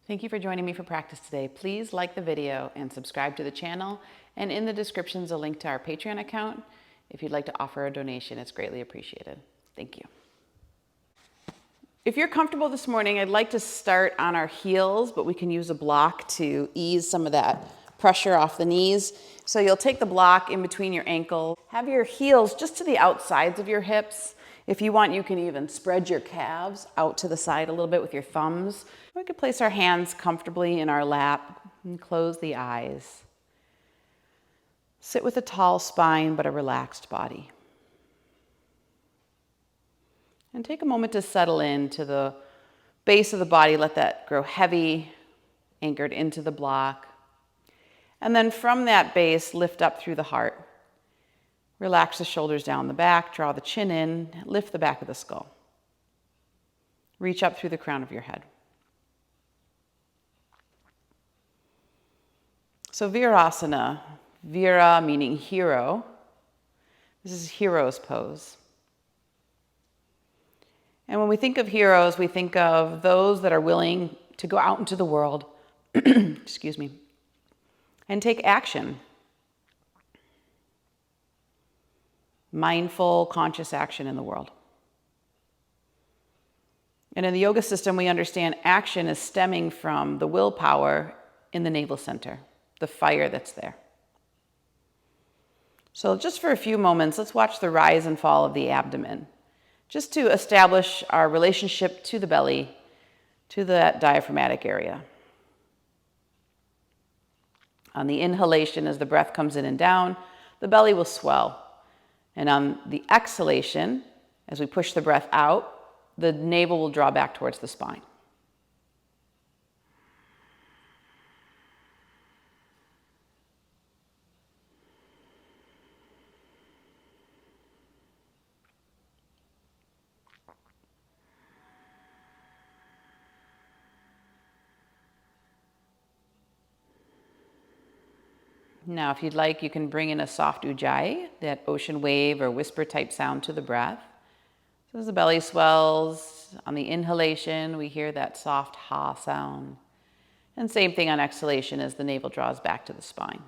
Thank you for joining me for practice today. Please like the video and subscribe to the channel. And in the description is a link to our Patreon account. If you'd like to offer a donation, it's greatly appreciated. Thank you. If you're comfortable this morning, I'd like to start on our heels, but we can use a block to ease some of that pressure off the knees. So you'll take the block in between your ankles. Have your heels just to the outsides of your hips. If you want, you can even spread your calves out to the side a little bit with your thumbs. We could place our hands comfortably in our lap and close the eyes. Sit with a tall spine but a relaxed body. And take a moment to settle into the base of the body. Let that grow heavy, anchored into the block. And then from that base, lift up through the heart. Relax the shoulders down the back, draw the chin in, lift the back of the skull. Reach up through the crown of your head. So Virasana, Vira meaning hero. This is hero's pose. And when we think of heroes, we think of those that are willing to go out into the world, excuse me, and take action. Mindful, conscious action in the world. And in the yoga system, we understand action is stemming from the willpower in the navel center, the fire that's there. So just for a few moments, let's watch the rise and fall of the abdomen, just to establish our relationship to the belly, to that diaphragmatic area. On the inhalation, as the breath comes in and down, the belly will swell. And on the exhalation, as we push the breath out, the navel will draw back towards the spine. Now, if you'd like, you can bring in a soft ujjayi, that ocean wave or whisper type sound to the breath. So as the belly swells, on the inhalation, we hear that soft ha sound. And same thing on exhalation as the navel draws back to the spine.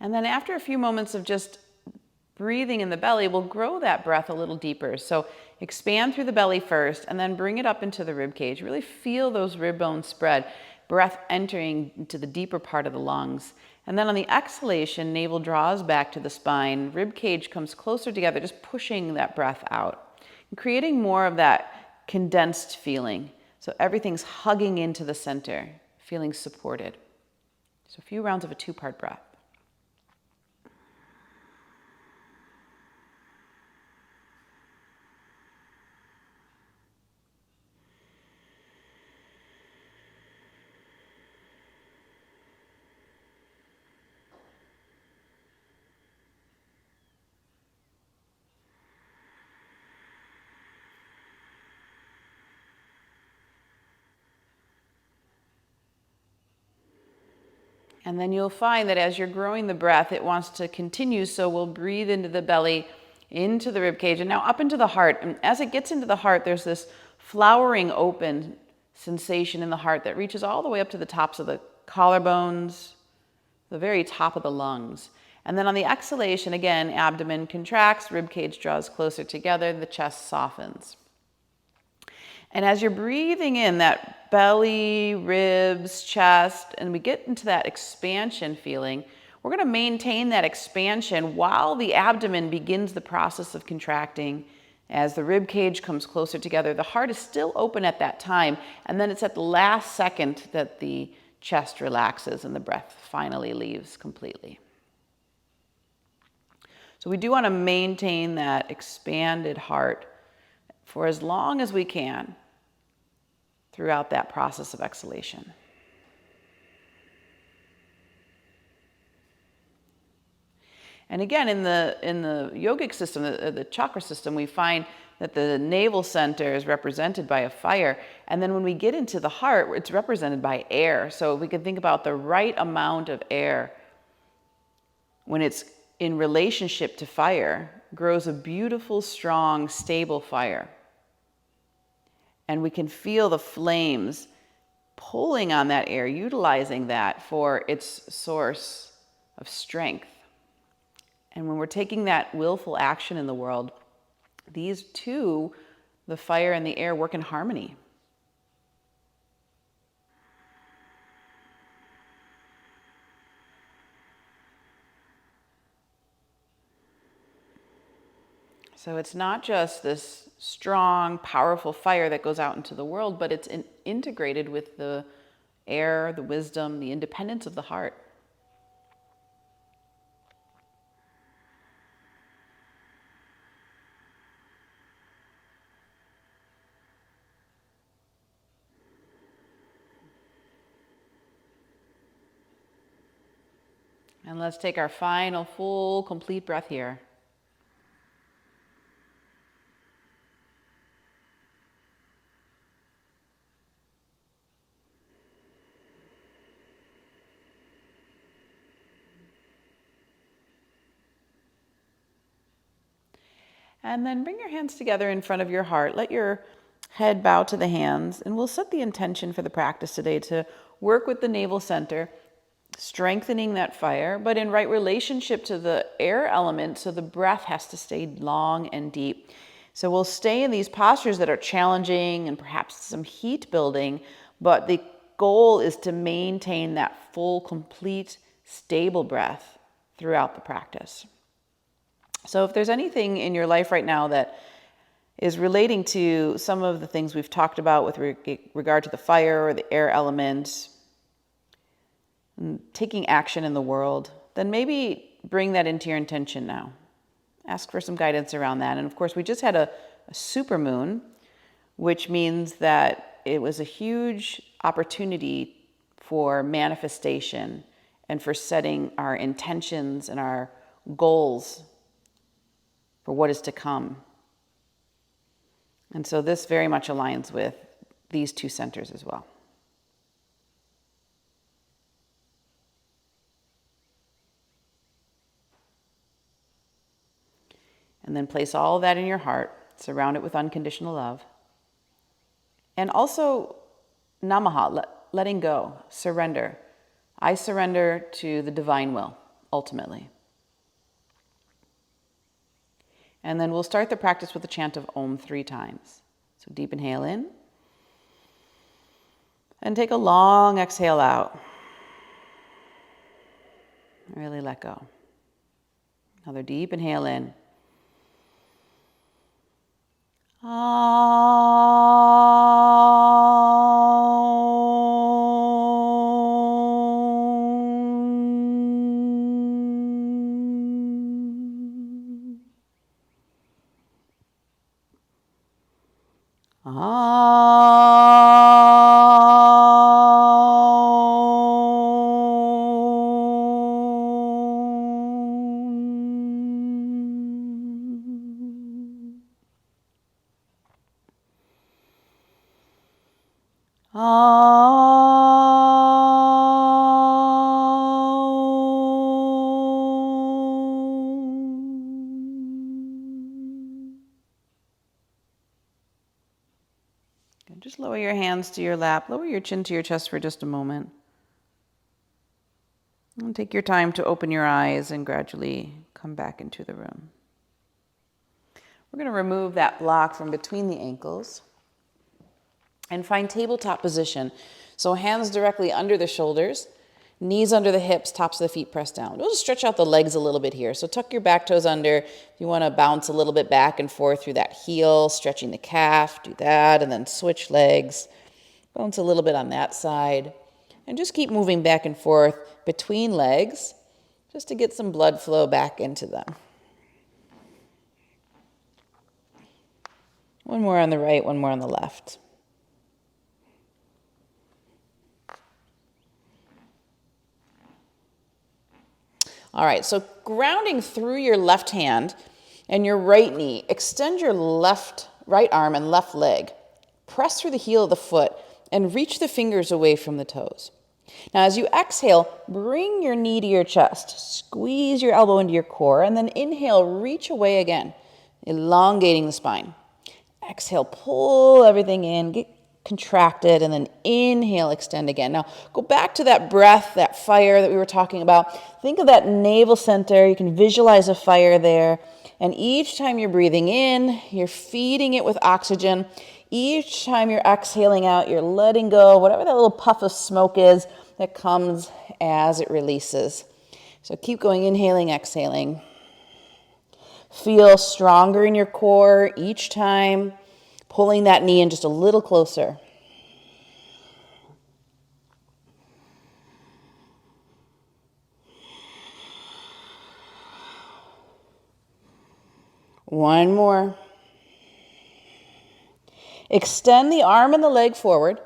And then after a few moments of just breathing in the belly, we'll grow that breath a little deeper. So expand through the belly first and then bring it up into the rib cage. Really feel those rib bones spread, breath entering into the deeper part of the lungs. And then on the exhalation, navel draws back to the spine, rib cage comes closer together, just pushing that breath out and creating more of that condensed feeling. So everything's hugging into the center, feeling supported. So a few rounds of a two-part breath. And then you'll find that as you're growing the breath, it wants to continue. So we'll breathe into the belly, into the rib cage, and now up into the heart. And as it gets into the heart, there's this flowering open sensation in the heart that reaches all the way up to the tops of the collarbones, the very top of the lungs. And then on the exhalation, again, abdomen contracts, rib cage draws closer together, the chest softens. And as you're breathing in, that belly, ribs, chest, and we get into that expansion feeling, we're going to maintain that expansion while the abdomen begins the process of contracting. As the rib cage comes closer together, the heart is still open at that time, and then it's at the last second that the chest relaxes and the breath finally leaves completely. So we do want to maintain that expanded heart for as long as we can. throughout that process of exhalation. And again, in the yogic system, the chakra system, we find that the navel center is represented by a fire. And then when we get into the heart, it's represented by air. So we can think about the right amount of air when it's in relationship to fire, grows a beautiful, strong, stable fire. And we can feel the flames pulling on that air, utilizing that for its source of strength. And when we're taking that willful action in the world, these two, the fire and the air, work in harmony. So it's not just this strong, powerful fire that goes out into the world, but it's integrated with the air, the wisdom, the independence of the heart. And let's take our final, full, complete breath here. And then bring your hands together in front of your heart. Let your head bow to the hands. And we'll set the intention for the practice today to work with the navel center, strengthening that fire, but in right relationship to the air element, so the breath has to stay long and deep. So we'll stay in these postures that are challenging and perhaps some heat building, but the goal is to maintain that full, complete, stable breath throughout the practice. So if there's anything in your life right now that is relating to some of the things we've talked about with regard to the fire or the air element, and taking action in the world, then maybe bring that into your intention now. Ask for some guidance around that. And of course, we just had a supermoon, which means that it was a huge opportunity for manifestation and for setting our intentions and our goals for what is to come. And so this very much aligns with these two centers as well. And then place all of that in your heart, surround it with unconditional love. And also namaha, letting go, surrender. I surrender to the divine will, ultimately. And then we'll start the practice with a chant of Om 3 times. So deep inhale in. And take a long exhale out. Really let go. Another deep inhale in. Just lower your hands to your lap, lower your chin to your chest for just a moment. And take your time to open your eyes and gradually come back into the room. We're going to remove that block from between the ankles and find tabletop position. So hands directly under the shoulders, knees under the hips, tops of the feet pressed down. We'll just stretch out the legs a little bit here. So tuck your back toes under. If you want to bounce a little bit back and forth through that heel, stretching the calf, do that, and then switch legs. Bounce a little bit on that side. And just keep moving back and forth between legs just to get some blood flow back into them. One more on the right, one more on the left. All right, so grounding through your left hand and your right knee, extend your right arm and left leg. Press through the heel of the foot and reach the fingers away from the toes. Now, as you exhale, bring your knee to your chest. Squeeze your elbow into your core, and then inhale, reach away again, elongating the spine. Exhale, pull everything in, get contracted, and then inhale, extend again. Now, go back to that breath, that fire that we were talking about. Think of that navel center. You can visualize a fire there. And each time you're breathing in, you're feeding it with oxygen. Each time you're exhaling out, you're letting go, whatever that little puff of smoke is that comes as it releases. So keep going, inhaling, exhaling. Feel stronger in your core each time, pulling that knee in just a little closer. One more. Extend the arm and the leg forward,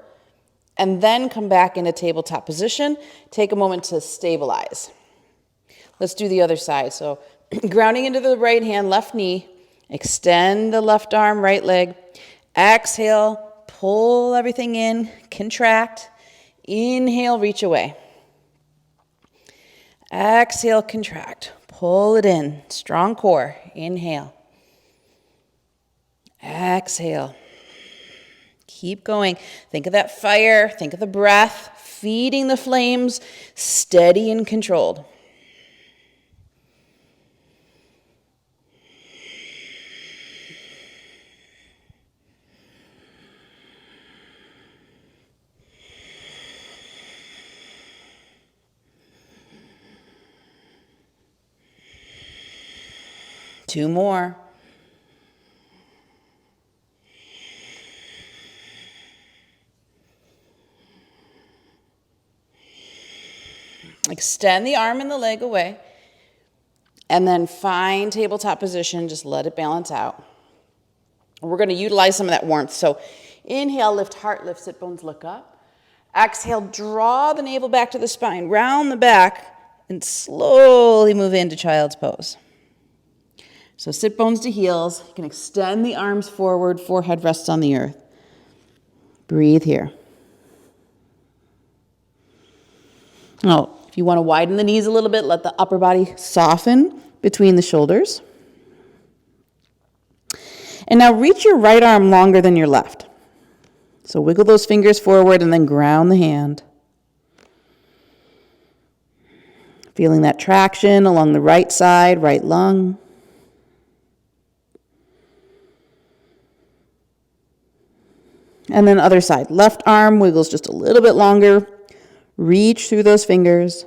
and then come back into tabletop position. Take a moment to stabilize. Let's do the other side. So grounding into the right hand, left knee. Extend the left arm, right leg. Exhale, pull everything in, contract. Inhale, reach away. Exhale, contract. Pull it in. Strong core. Inhale. Exhale. Keep going. Think of that fire. Think of the breath. Feeding the flames. Steady and controlled. Two more. Extend the arm and the leg away. And then find tabletop position. Just let it balance out. We're going to utilize some of that warmth. So inhale, lift heart, lift sit bones, look up. Exhale, draw the navel back to the spine. Round the back and slowly move into child's pose. So sit bones to heels. You can extend the arms forward, forehead rests on the earth. Breathe here. Now, if you want to widen the knees a little bit, let the upper body soften between the shoulders. And now reach your right arm longer than your left. So wiggle those fingers forward and then ground the hand. Feeling that traction along the right side, right lung. And then other side. Left arm wiggles just a little bit longer. Reach through those fingers.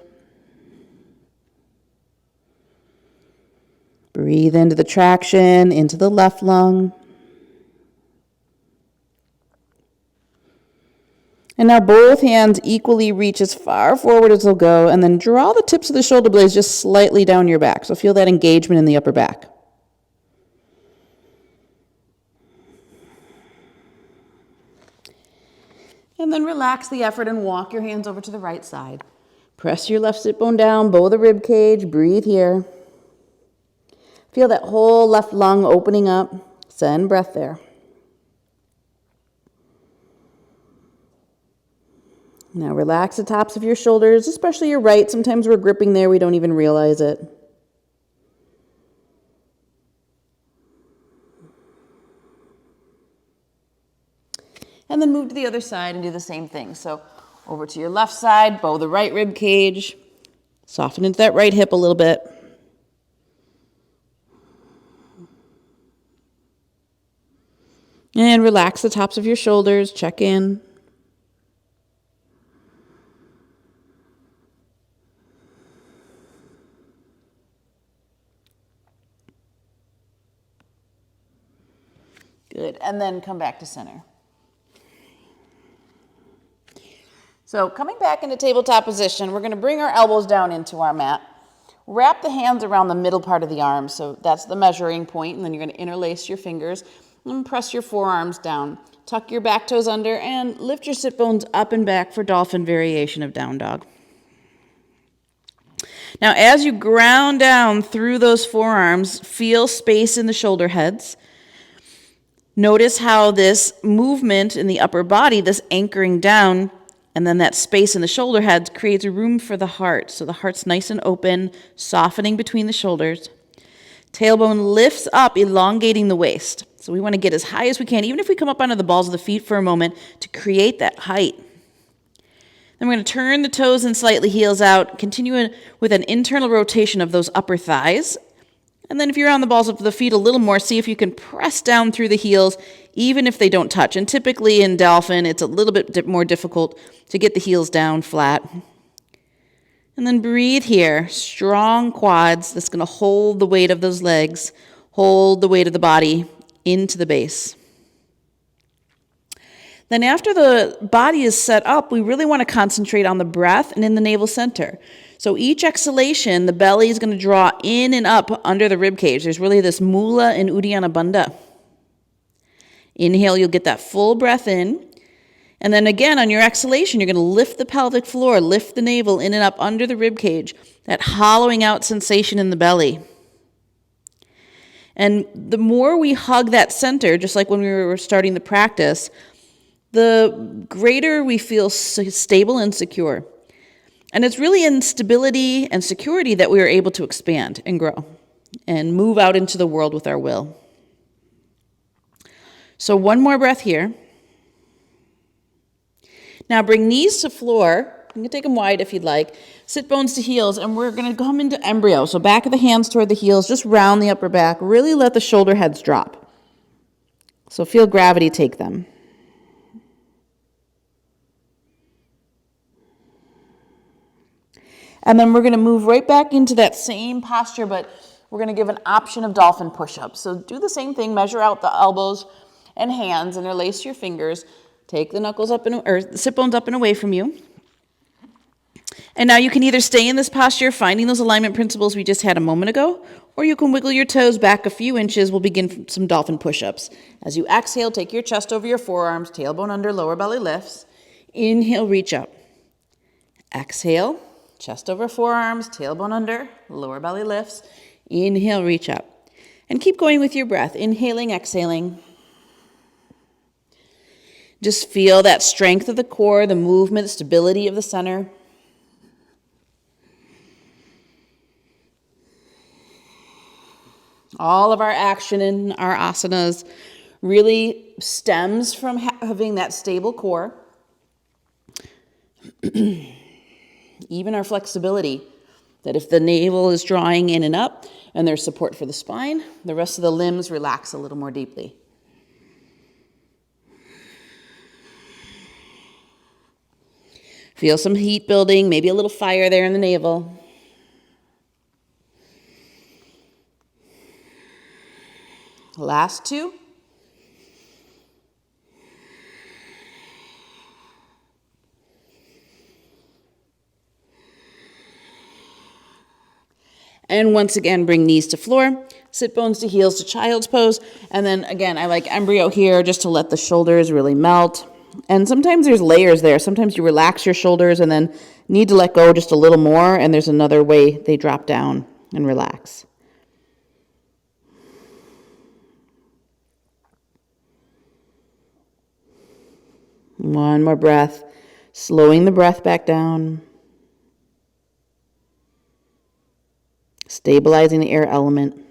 Breathe into the traction, into the left lung. And now both hands equally reach as far forward as they'll go, and then draw the tips of the shoulder blades just slightly down your back. So feel that engagement in the upper back. And then relax the effort and walk your hands over to the right side. Press your left sit bone down, bow the rib cage, breathe here. Feel that whole left lung opening up. Send breath there. Now relax the tops of your shoulders, especially your right. Sometimes we're gripping there, we don't even realize it. And then move to the other side and do the same thing. So over to your left side, bow the right rib cage. Soften into that right hip a little bit. And relax the tops of your shoulders, check in. Good, and then come back to center. So coming back into tabletop position, we're going to bring our elbows down into our mat. Wrap the hands around the middle part of the arm, so that's the measuring point, and then you're going to interlace your fingers and press your forearms down. Tuck your back toes under and lift your sit bones up and back for dolphin variation of down dog. Now, as you ground down through those forearms, feel space in the shoulder heads. Notice how this movement in the upper body, this anchoring down, and then that space in the shoulder heads creates room for the heart. So the heart's nice and open, softening between the shoulders. Tailbone lifts up, elongating the waist. So we want to get as high as we can, even if we come up onto the balls of the feet for a moment, to create that height. Then we're going to turn the toes and slightly heels out, continue with an internal rotation of those upper thighs. And then if you're on the balls of the feet a little more, see if you can press down through the heels, even if they don't touch. And typically in dolphin, it's a little bit more difficult to get the heels down flat. And then breathe here. Strong quads. That's going to hold the weight of those legs, hold the weight of the body into the base. Then after the body is set up, we really want to concentrate on the breath and in the navel center. So each exhalation, the belly is going to draw in and up under the rib cage. There's really this mula and uddiyana bandha. Inhale, you'll get that full breath in. And then again, on your exhalation, you're going to lift the pelvic floor, lift the navel in and up under the rib cage, that hollowing out sensation in the belly. And the more we hug that center, just like when we were starting the practice, the greater we feel stable and secure. And it's really in stability and security that we are able to expand and grow and move out into the world with our will. So one more breath here. Now bring knees to floor. You can take them wide if you'd like. Sit bones to heels, and we're going to come into embryo. So back of the hands toward the heels, just round the upper back. Really let the shoulder heads drop. So feel gravity take them. And then we're going to move right back into that same posture, but we're going to give an option of dolphin push-ups. So do the same thing. Measure out the elbows and hands, interlace your fingers. Take the knuckles up or the sit bones up and away from you. And now you can either stay in this posture, finding those alignment principles we just had a moment ago, or you can wiggle your toes back a few inches. We'll begin some dolphin push-ups. As you exhale, take your chest over your forearms, tailbone under, lower belly lifts. Inhale, reach up. Exhale. Chest over forearms, tailbone under, lower belly lifts. Inhale, reach up. And keep going with your breath. Inhaling, exhaling. Just feel that strength of the core, the movement, the stability of the center. All of our action in our asanas really stems from having that stable core. Even our flexibility, that if the navel is drawing in and up and there's support for the spine, the rest of the limbs relax a little more deeply. Feel some heat building, maybe a little fire there in the navel. Last two. And once again, bring knees to floor, sit bones to heels to child's pose. And then again, I like embryo here just to let the shoulders really melt. And sometimes there's layers there. Sometimes you relax your shoulders and then need to let go just a little more. And there's another way they drop down and relax. One more breath, slowing the breath back down. Stabilizing the air element.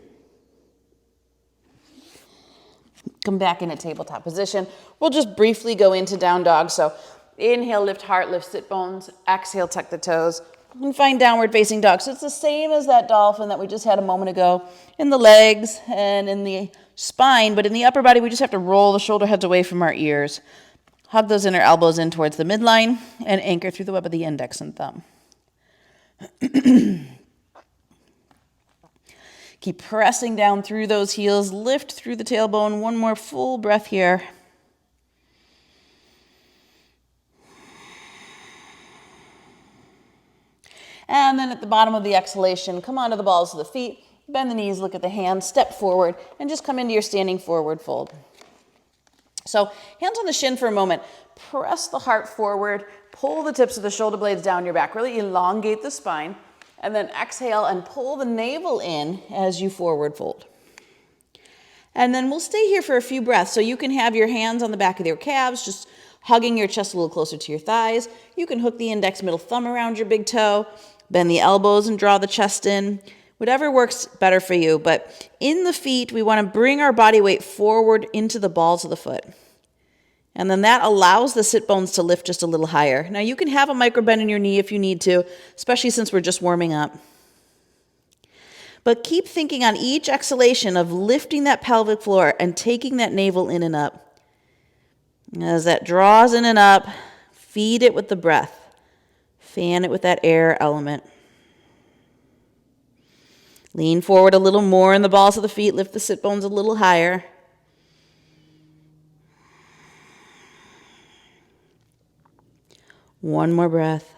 Come back in a tabletop position. We'll just briefly go into down dog. So inhale, lift heart, lift sit bones. Exhale, tuck the toes. And find downward facing dog. So it's the same as that dolphin that we just had a moment ago in the legs and in the spine. But in the upper body, we just have to roll the shoulder heads away from our ears. Hug those inner elbows in towards the midline and anchor through the web of the index and thumb. Keep pressing down through those heels. Lift through the tailbone. One more full breath here. And then at the bottom of the exhalation, come onto the balls of the feet. Bend the knees, look at the hands, step forward, and just come into your standing forward fold. So hands on the shin for a moment. Press the heart forward. Pull the tips of the shoulder blades down your back. Really elongate the spine. And then exhale and pull the navel in as you forward fold. And then we'll stay here for a few breaths. So you can have your hands on the back of your calves, just hugging your chest a little closer to your thighs. You can hook the index middle thumb around your big toe, bend the elbows and draw the chest in. Whatever works better for you. But in the feet, we want to bring our body weight forward into the balls of the foot. And then that allows the sit bones to lift just a little higher. Now you can have a micro bend in your knee if you need to, especially since we're just warming up. But keep thinking on each exhalation of lifting that pelvic floor and taking that navel in and up. As that draws in and up, feed it with the breath. Fan it with that air element. Lean forward a little more in the balls of the feet. Lift the sit bones a little higher. One more breath.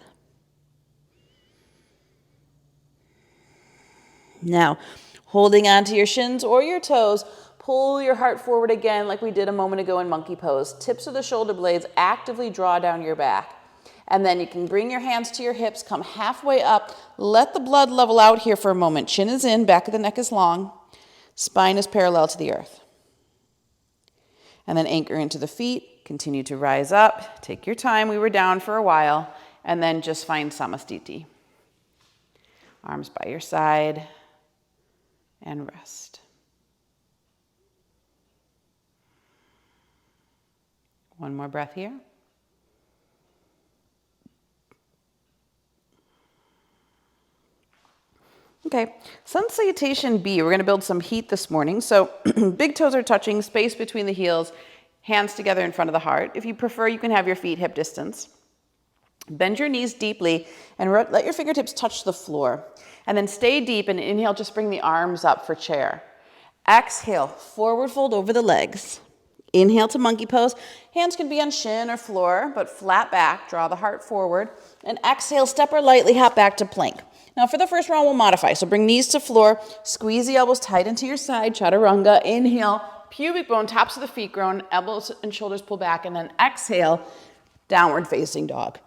Now, holding onto your shins or your toes, pull your heart forward again like we did a moment ago in monkey pose. Tips of the shoulder blades actively draw down your back. And then you can bring your hands to your hips, come halfway up, let the blood level out here for a moment. Chin is in, back of the neck is long, spine is parallel to the earth. And then anchor into the feet, continue to rise up, take your time, we were down for a while, and then just find Samastiti. Arms by your side, and rest. One more breath here. Okay, Sun Salutation B. We're going to build some heat this morning. So big toes are touching, space between the heels, hands together in front of the heart. If you prefer, you can have your feet hip distance. Bend your knees deeply and let your fingertips touch the floor. And then stay deep and inhale, just bring the arms up for chair. Exhale, forward fold over the legs. Inhale to monkey pose. Hands can be on shin or floor, but flat back, draw the heart forward. And exhale, step or lightly hop back to plank. Now for the first round, we'll modify. So bring knees to floor, squeeze the elbows tight into your side, chaturanga. Inhale, pubic bone, tops of the feet grown, elbows and shoulders pull back, and then exhale, downward facing dog.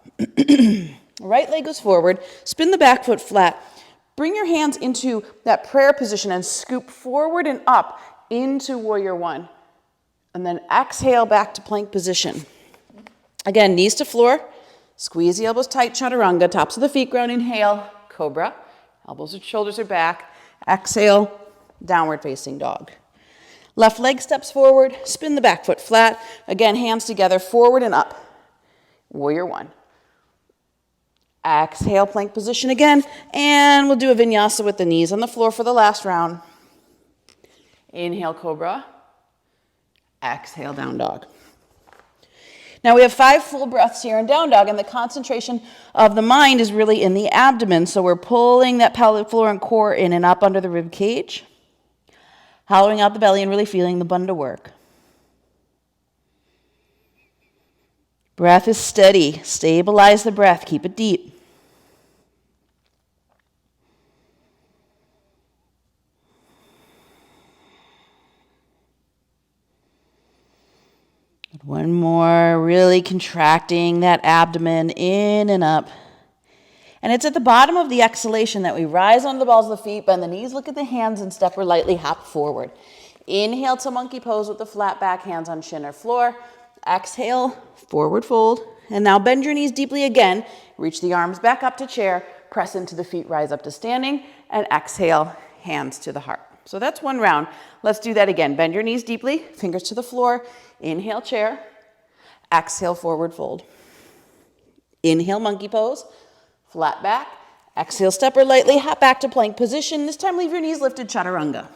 Right leg goes forward, spin the back foot flat. Bring your hands into that prayer position and scoop forward and up into warrior one. And then exhale back to plank position. Again, knees to floor, squeeze the elbows tight, chaturanga, tops of the feet ground, inhale, cobra, elbows and shoulders are back, exhale, downward facing dog. Left leg steps forward, spin the back foot flat, again, hands together, forward and up, warrior one. Exhale, plank position again, and we'll do a vinyasa with the knees on the floor for the last round. Inhale, cobra. Exhale, down dog. Now we have 5 full breaths here in down dog, and the concentration of the mind is really in the abdomen. So we're pulling that pelvic floor and core in and up under the rib cage, hollowing out the belly and really feeling the bandha work. Breath is steady. Stabilize the breath. Keep it deep. One more, really contracting that abdomen in and up. And it's at the bottom of the exhalation that we rise onto the balls of the feet, bend the knees, look at the hands, and step or lightly hop forward. Inhale to monkey pose with the flat back, hands on shin or floor. Exhale, forward fold. And now bend your knees deeply again. Reach the arms back up to chair. Press into the feet, rise up to standing. And exhale, hands to the heart. So that's one round. Let's do that again. Bend your knees deeply, fingers to the floor. Inhale, chair. Exhale, forward fold. Inhale, monkey pose. Flat back. Exhale, step or lightly hop back to plank position. This time leave your knees lifted, chaturanga.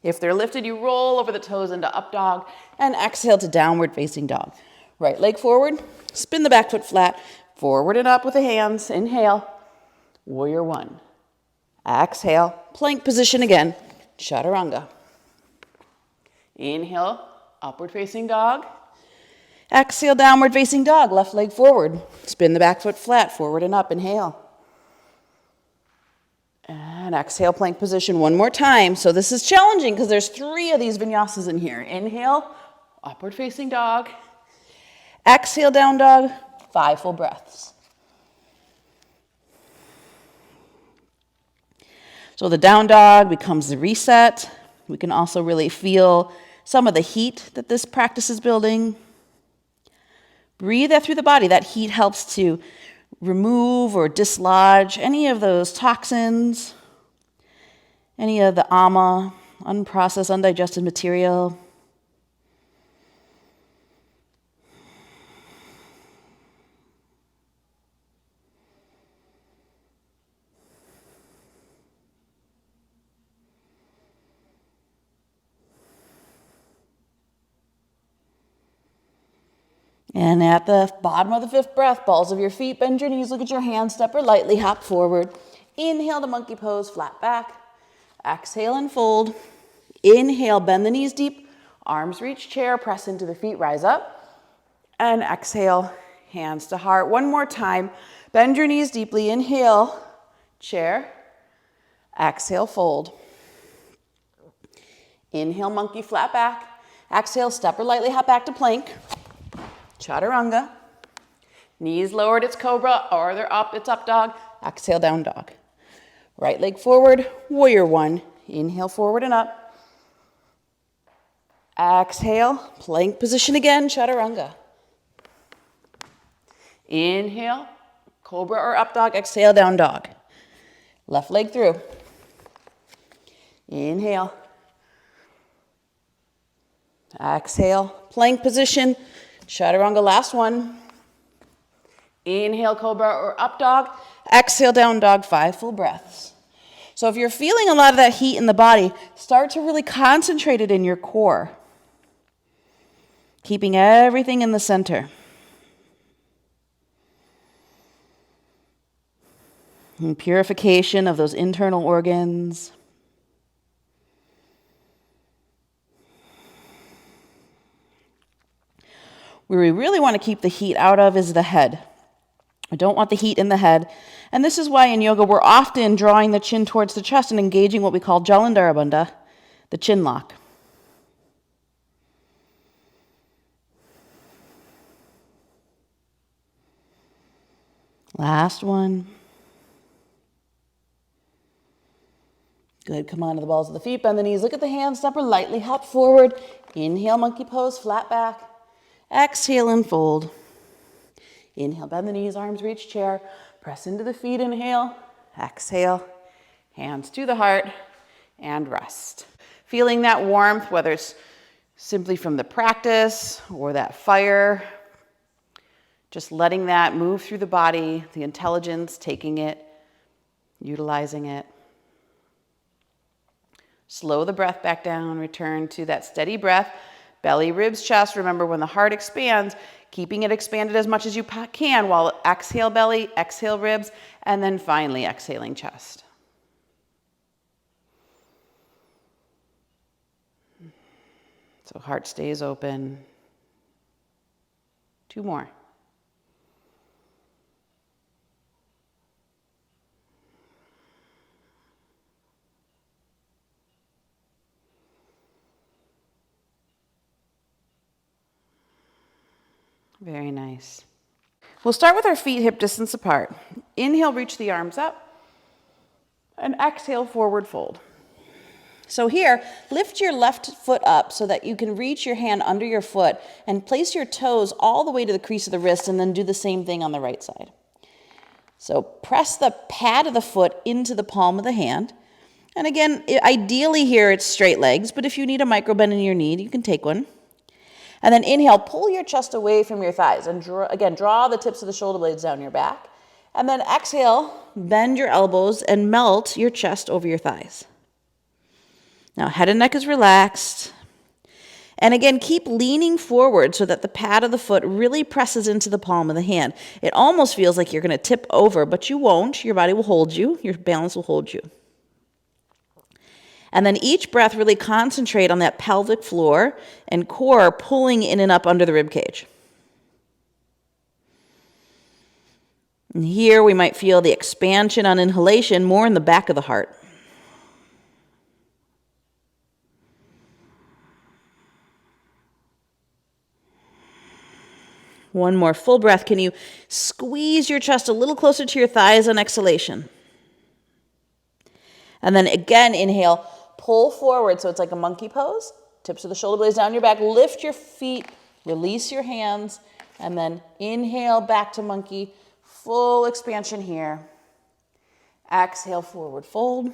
If they're lifted, you roll over the toes into up dog and exhale to downward facing dog. Right leg forward, spin the back foot flat, forward and up with the hands. Inhale, warrior one. Exhale, plank position again, chaturanga. Inhale, upward facing dog. Exhale, downward facing dog, left leg forward. Spin the back foot flat, forward and up, inhale. And exhale, plank position one more time. So this is challenging because there's 3 of these vinyasas in here. Inhale, upward facing dog. Exhale, down dog. 5 full breaths. So the down dog becomes the reset. We can also really feel some of the heat that this practice is building. Breathe that through the body. That heat helps to remove or dislodge any of those toxins, any of the ama, unprocessed, undigested material. And at the bottom of the fifth breath, balls of your feet, bend your knees, look at your hands, step or lightly hop forward. Inhale to monkey pose, flat back. Exhale and fold. Inhale, bend the knees deep, arms reach chair, press into the feet, rise up. And exhale, hands to heart. One more time, bend your knees deeply. Inhale, chair. Exhale, fold. Inhale, monkey, flat back. Exhale, step or lightly hop back to plank. Chaturanga. Knees lowered, it's cobra, or they're up, it's up dog. Exhale, down dog. Right leg forward, warrior one. Inhale, forward and up. Exhale, plank position again, chaturanga. Inhale, cobra or up dog. Exhale, down dog. Left leg through. Inhale. Exhale, plank position. Chaturanga, last one. Inhale, cobra or up dog. Exhale, down dog, 5 full breaths. So if you're feeling a lot of that heat in the body, start to really concentrate it in your core. Keeping everything in the center. And purification of those internal organs. Where we really want to keep the heat out of is the head. I don't want the heat in the head. And this is why in yoga we're often drawing the chin towards the chest and engaging what we call Jalandhara bandha, the chin lock. Last one. Good, come on to the balls of the feet, bend the knees, look at the hands, step or lightly hop forward. Inhale, monkey pose, flat back. Exhale and fold. Inhale, bend the knees, arms reach chair. Press into the feet, inhale. Exhale, hands to the heart, and rest. Feeling that warmth, whether it's simply from the practice or that fire, just letting that move through the body, the intelligence, taking it, utilizing it. Slow the breath back down, return to that steady breath. Belly, ribs, chest. Remember, when the heart expands, keeping it expanded as much as you can while exhale belly, exhale ribs, and then finally exhaling chest. So heart stays open. 2 more. Very nice. We'll start with our feet hip distance apart. Inhale, reach the arms up. And exhale, forward fold. So here, lift your left foot up so that you can reach your hand under your foot and place your toes all the way to the crease of the wrist, and then do the same thing on the right side. So press the pad of the foot into the palm of the hand. And again, ideally here it's straight legs, but if you need a micro bend in your knee, you can take one. And then inhale, pull your chest away from your thighs. And draw the tips of the shoulder blades down your back. And then exhale, bend your elbows and melt your chest over your thighs. Now, head and neck is relaxed. And again, keep leaning forward so that the pad of the foot really presses into the palm of the hand. It almost feels like you're going to tip over, but you won't. Your body will hold you. Your balance will hold you. And then each breath, really concentrate on that pelvic floor and core pulling in and up under the rib cage. And here we might feel the expansion on inhalation more in the back of the heart. One more full breath. Can you squeeze your chest a little closer to your thighs on exhalation? And then again, inhale, pull forward. So it's like a monkey pose. Tips of the shoulder blades down your back. Lift your feet, release your hands, and then inhale back to monkey. Full expansion here. Exhale, forward fold.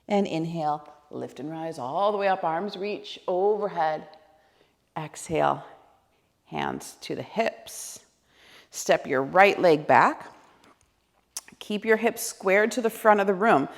And inhale, lift and rise all the way up. Arms reach overhead. Exhale, hands to the hips. Step your right leg back. Keep your hips squared to the front of the room.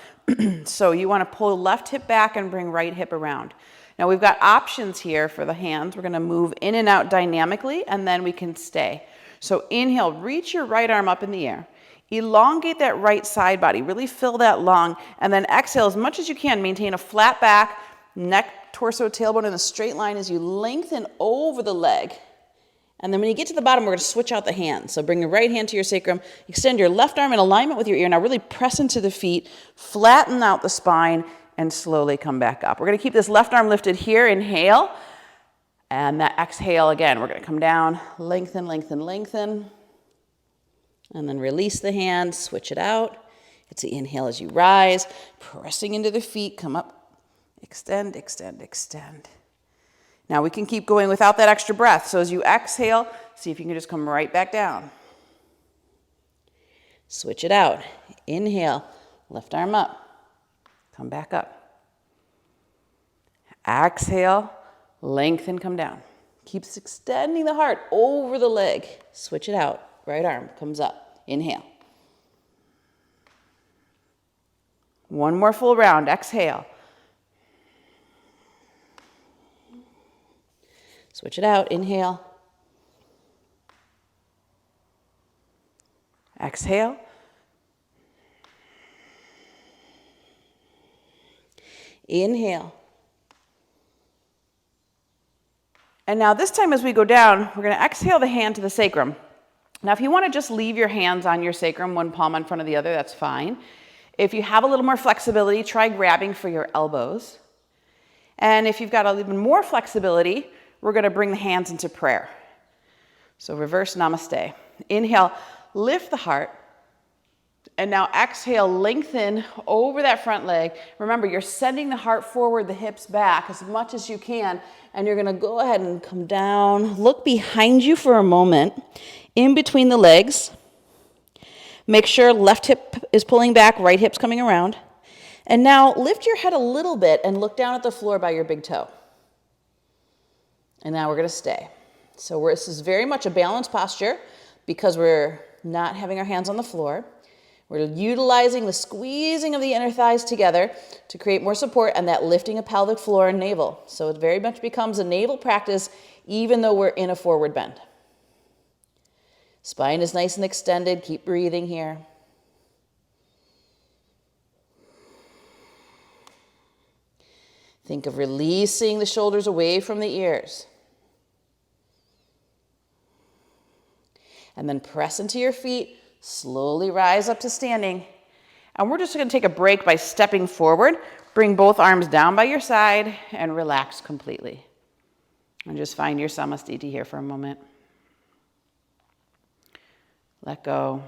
So you want to pull left hip back and bring right hip around. Now we've got options here for the hands. We're going to move in and out dynamically, and then we can stay. So inhale, reach your right arm up in the air. Elongate that right side body. Really fill that lung. And then exhale as much as you can. Maintain a flat back, neck, torso, tailbone in a straight line as you lengthen over the leg. And then when you get to the bottom, we're going to switch out the hands. So bring your right hand to your sacrum. Extend your left arm in alignment with your ear. Now really press into the feet. Flatten out the spine and slowly come back up. We're going to keep this left arm lifted here. Inhale. And that exhale again. We're going to come down. Lengthen, lengthen, lengthen. And then release the hand. Switch it out. It's the inhale as you rise. Pressing into the feet. Come up. Extend, extend, extend. Now we can keep going without that extra breath. So as you exhale, see if you can just come right back down. Switch it out. Inhale, left arm up. Come back up. Exhale, lengthen, come down. Keeps extending the heart over the leg. Switch it out. Right arm comes up. Inhale. One more full round. Exhale. Switch it out. Inhale. Exhale. Inhale. And now this time as we go down, we're going to exhale the hand to the sacrum. Now if you want to just leave your hands on your sacrum, one palm in front of the other, that's fine. If you have a little more flexibility, try grabbing for your elbows. And if you've got even more flexibility, we're going to bring the hands into prayer. So reverse namaste. Inhale, lift the heart. And now exhale, lengthen over that front leg. Remember, you're sending the heart forward, the hips back as much as you can. And you're going to go ahead and come down. Look behind you for a moment, in between the legs. Make sure left hip is pulling back, right hip's coming around. And now lift your head a little bit and look down at the floor by your big toe. And now we're going to stay. So this is very much a balanced posture because we're not having our hands on the floor. We're utilizing the squeezing of the inner thighs together to create more support and that lifting of pelvic floor and navel. So it very much becomes a navel practice even though we're in a forward bend. Spine is nice and extended. Keep breathing here. Think of releasing the shoulders away from the ears. And then press into your feet. Slowly rise up to standing. And we're just going to take a break by stepping forward. Bring both arms down by your side and relax completely. And just find your samasthiti here for a moment. Let go.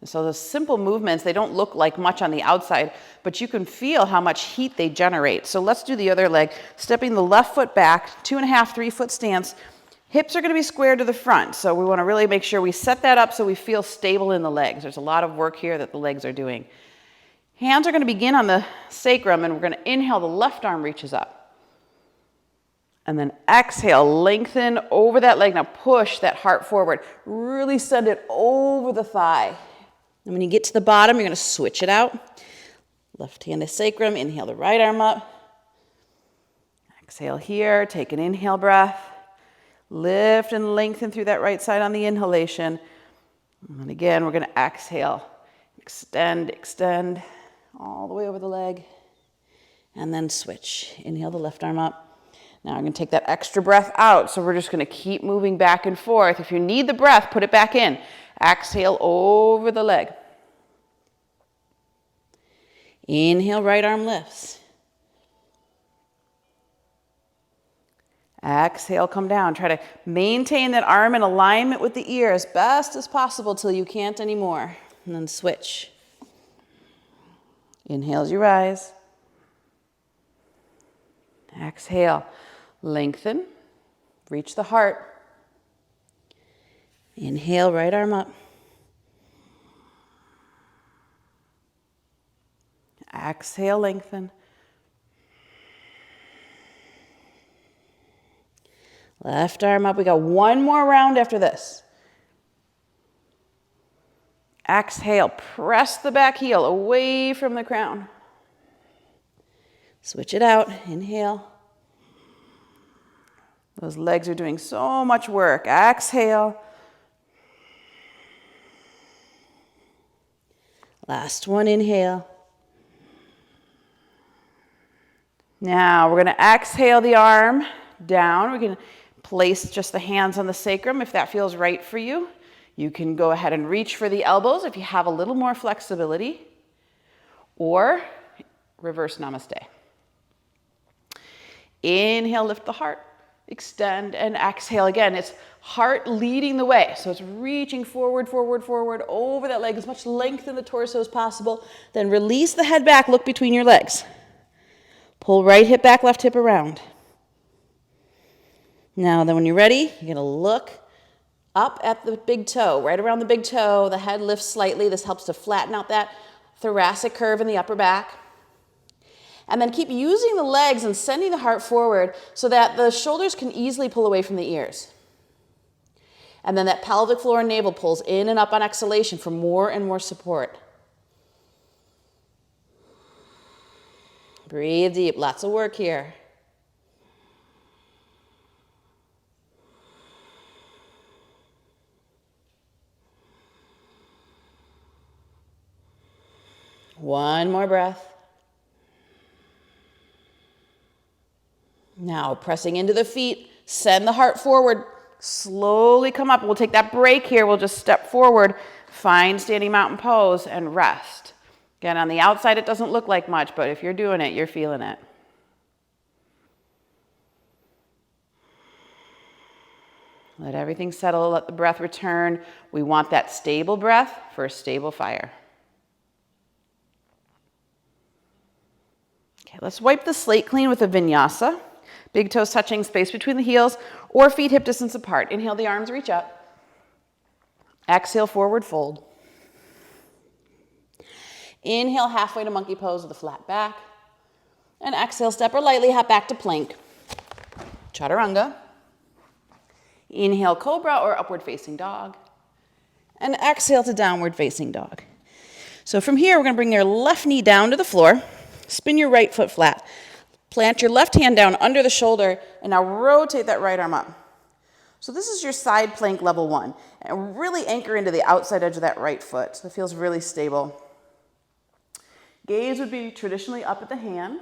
So those simple movements, they don't look like much on the outside, but you can feel how much heat they generate. So let's do the other leg. Stepping the left foot back, 2.5, 3 foot stance. Hips are going to be squared to the front. So we want to really make sure we set that up so we feel stable in the legs. There's a lot of work here that the legs are doing. Hands are going to begin on the sacrum, and we're going to inhale, the left arm reaches up. And then exhale, lengthen over that leg. Now push that heart forward. Really send it over the thigh. And when you get to the bottom, you're going to switch it out. Left hand to sacrum. Inhale the right arm up. Exhale here. Take an inhale breath. Lift and lengthen through that right side on the inhalation. And again, we're going to exhale. Extend, extend all the way over the leg. And then switch. Inhale the left arm up. Now I'm going to take that extra breath out. So we're just going to keep moving back and forth. If you need the breath, put it back in. Exhale over the leg. Inhale, right arm lifts. Exhale, come down. Try to maintain that arm in alignment with the ear as best as possible till you can't anymore. and then switch. Inhale as you rise. Exhale, lengthen, reach the heart. Inhale, right arm up. Exhale, lengthen. Left arm up. We got one more round after this. Exhale, press the back heel away from the crown. Switch it out. Inhale. Those legs are doing so much work. Exhale. Last one, inhale. Now we're going to exhale the arm down. We're going to place just the hands on the sacrum if that feels right for you. You can go ahead and reach for the elbows if you have a little more flexibility, or reverse namaste. Inhale, lift the heart, extend, and exhale again. It's heart leading the way. So it's reaching forward, forward, forward, over that leg, as much length in the torso as possible. Then release the head back, look between your legs. Pull right hip back, left hip around. Now, then when you're ready, you're going to look up at the big toe, right around the big toe. The head lifts slightly. This helps to flatten out that thoracic curve in the upper back. And then keep using the legs and sending the heart forward so that the shoulders can easily pull away from the ears. And then that pelvic floor and navel pulls in and up on exhalation for more and more support. Breathe deep. Lots of work here. One more breath. Now, pressing into the feet, send the heart forward. Slowly come up. We'll take that break here. We'll just step forward, find standing mountain pose, and rest. Again, on the outside, it doesn't look like much, but if you're doing it, you're feeling it. Let everything settle. Let the breath return. We want that stable breath for a stable fire. Okay, let's wipe the slate clean with a vinyasa. Big toes touching, space between the heels, or feet hip distance apart. Inhale, the arms reach up. Exhale, forward fold. Inhale, halfway to monkey pose with a flat back. And exhale, step or lightly hop back to plank. Chaturanga. Inhale, cobra or upward facing dog. And exhale to downward facing dog. So from here, we're going to bring your left knee down to the floor. Spin your right foot flat. Plant your left hand down under the shoulder, and now rotate that right arm up. So this is your side plank level 1. And really anchor into the outside edge of that right foot, so it feels really stable. Gaze would be traditionally up at the hand.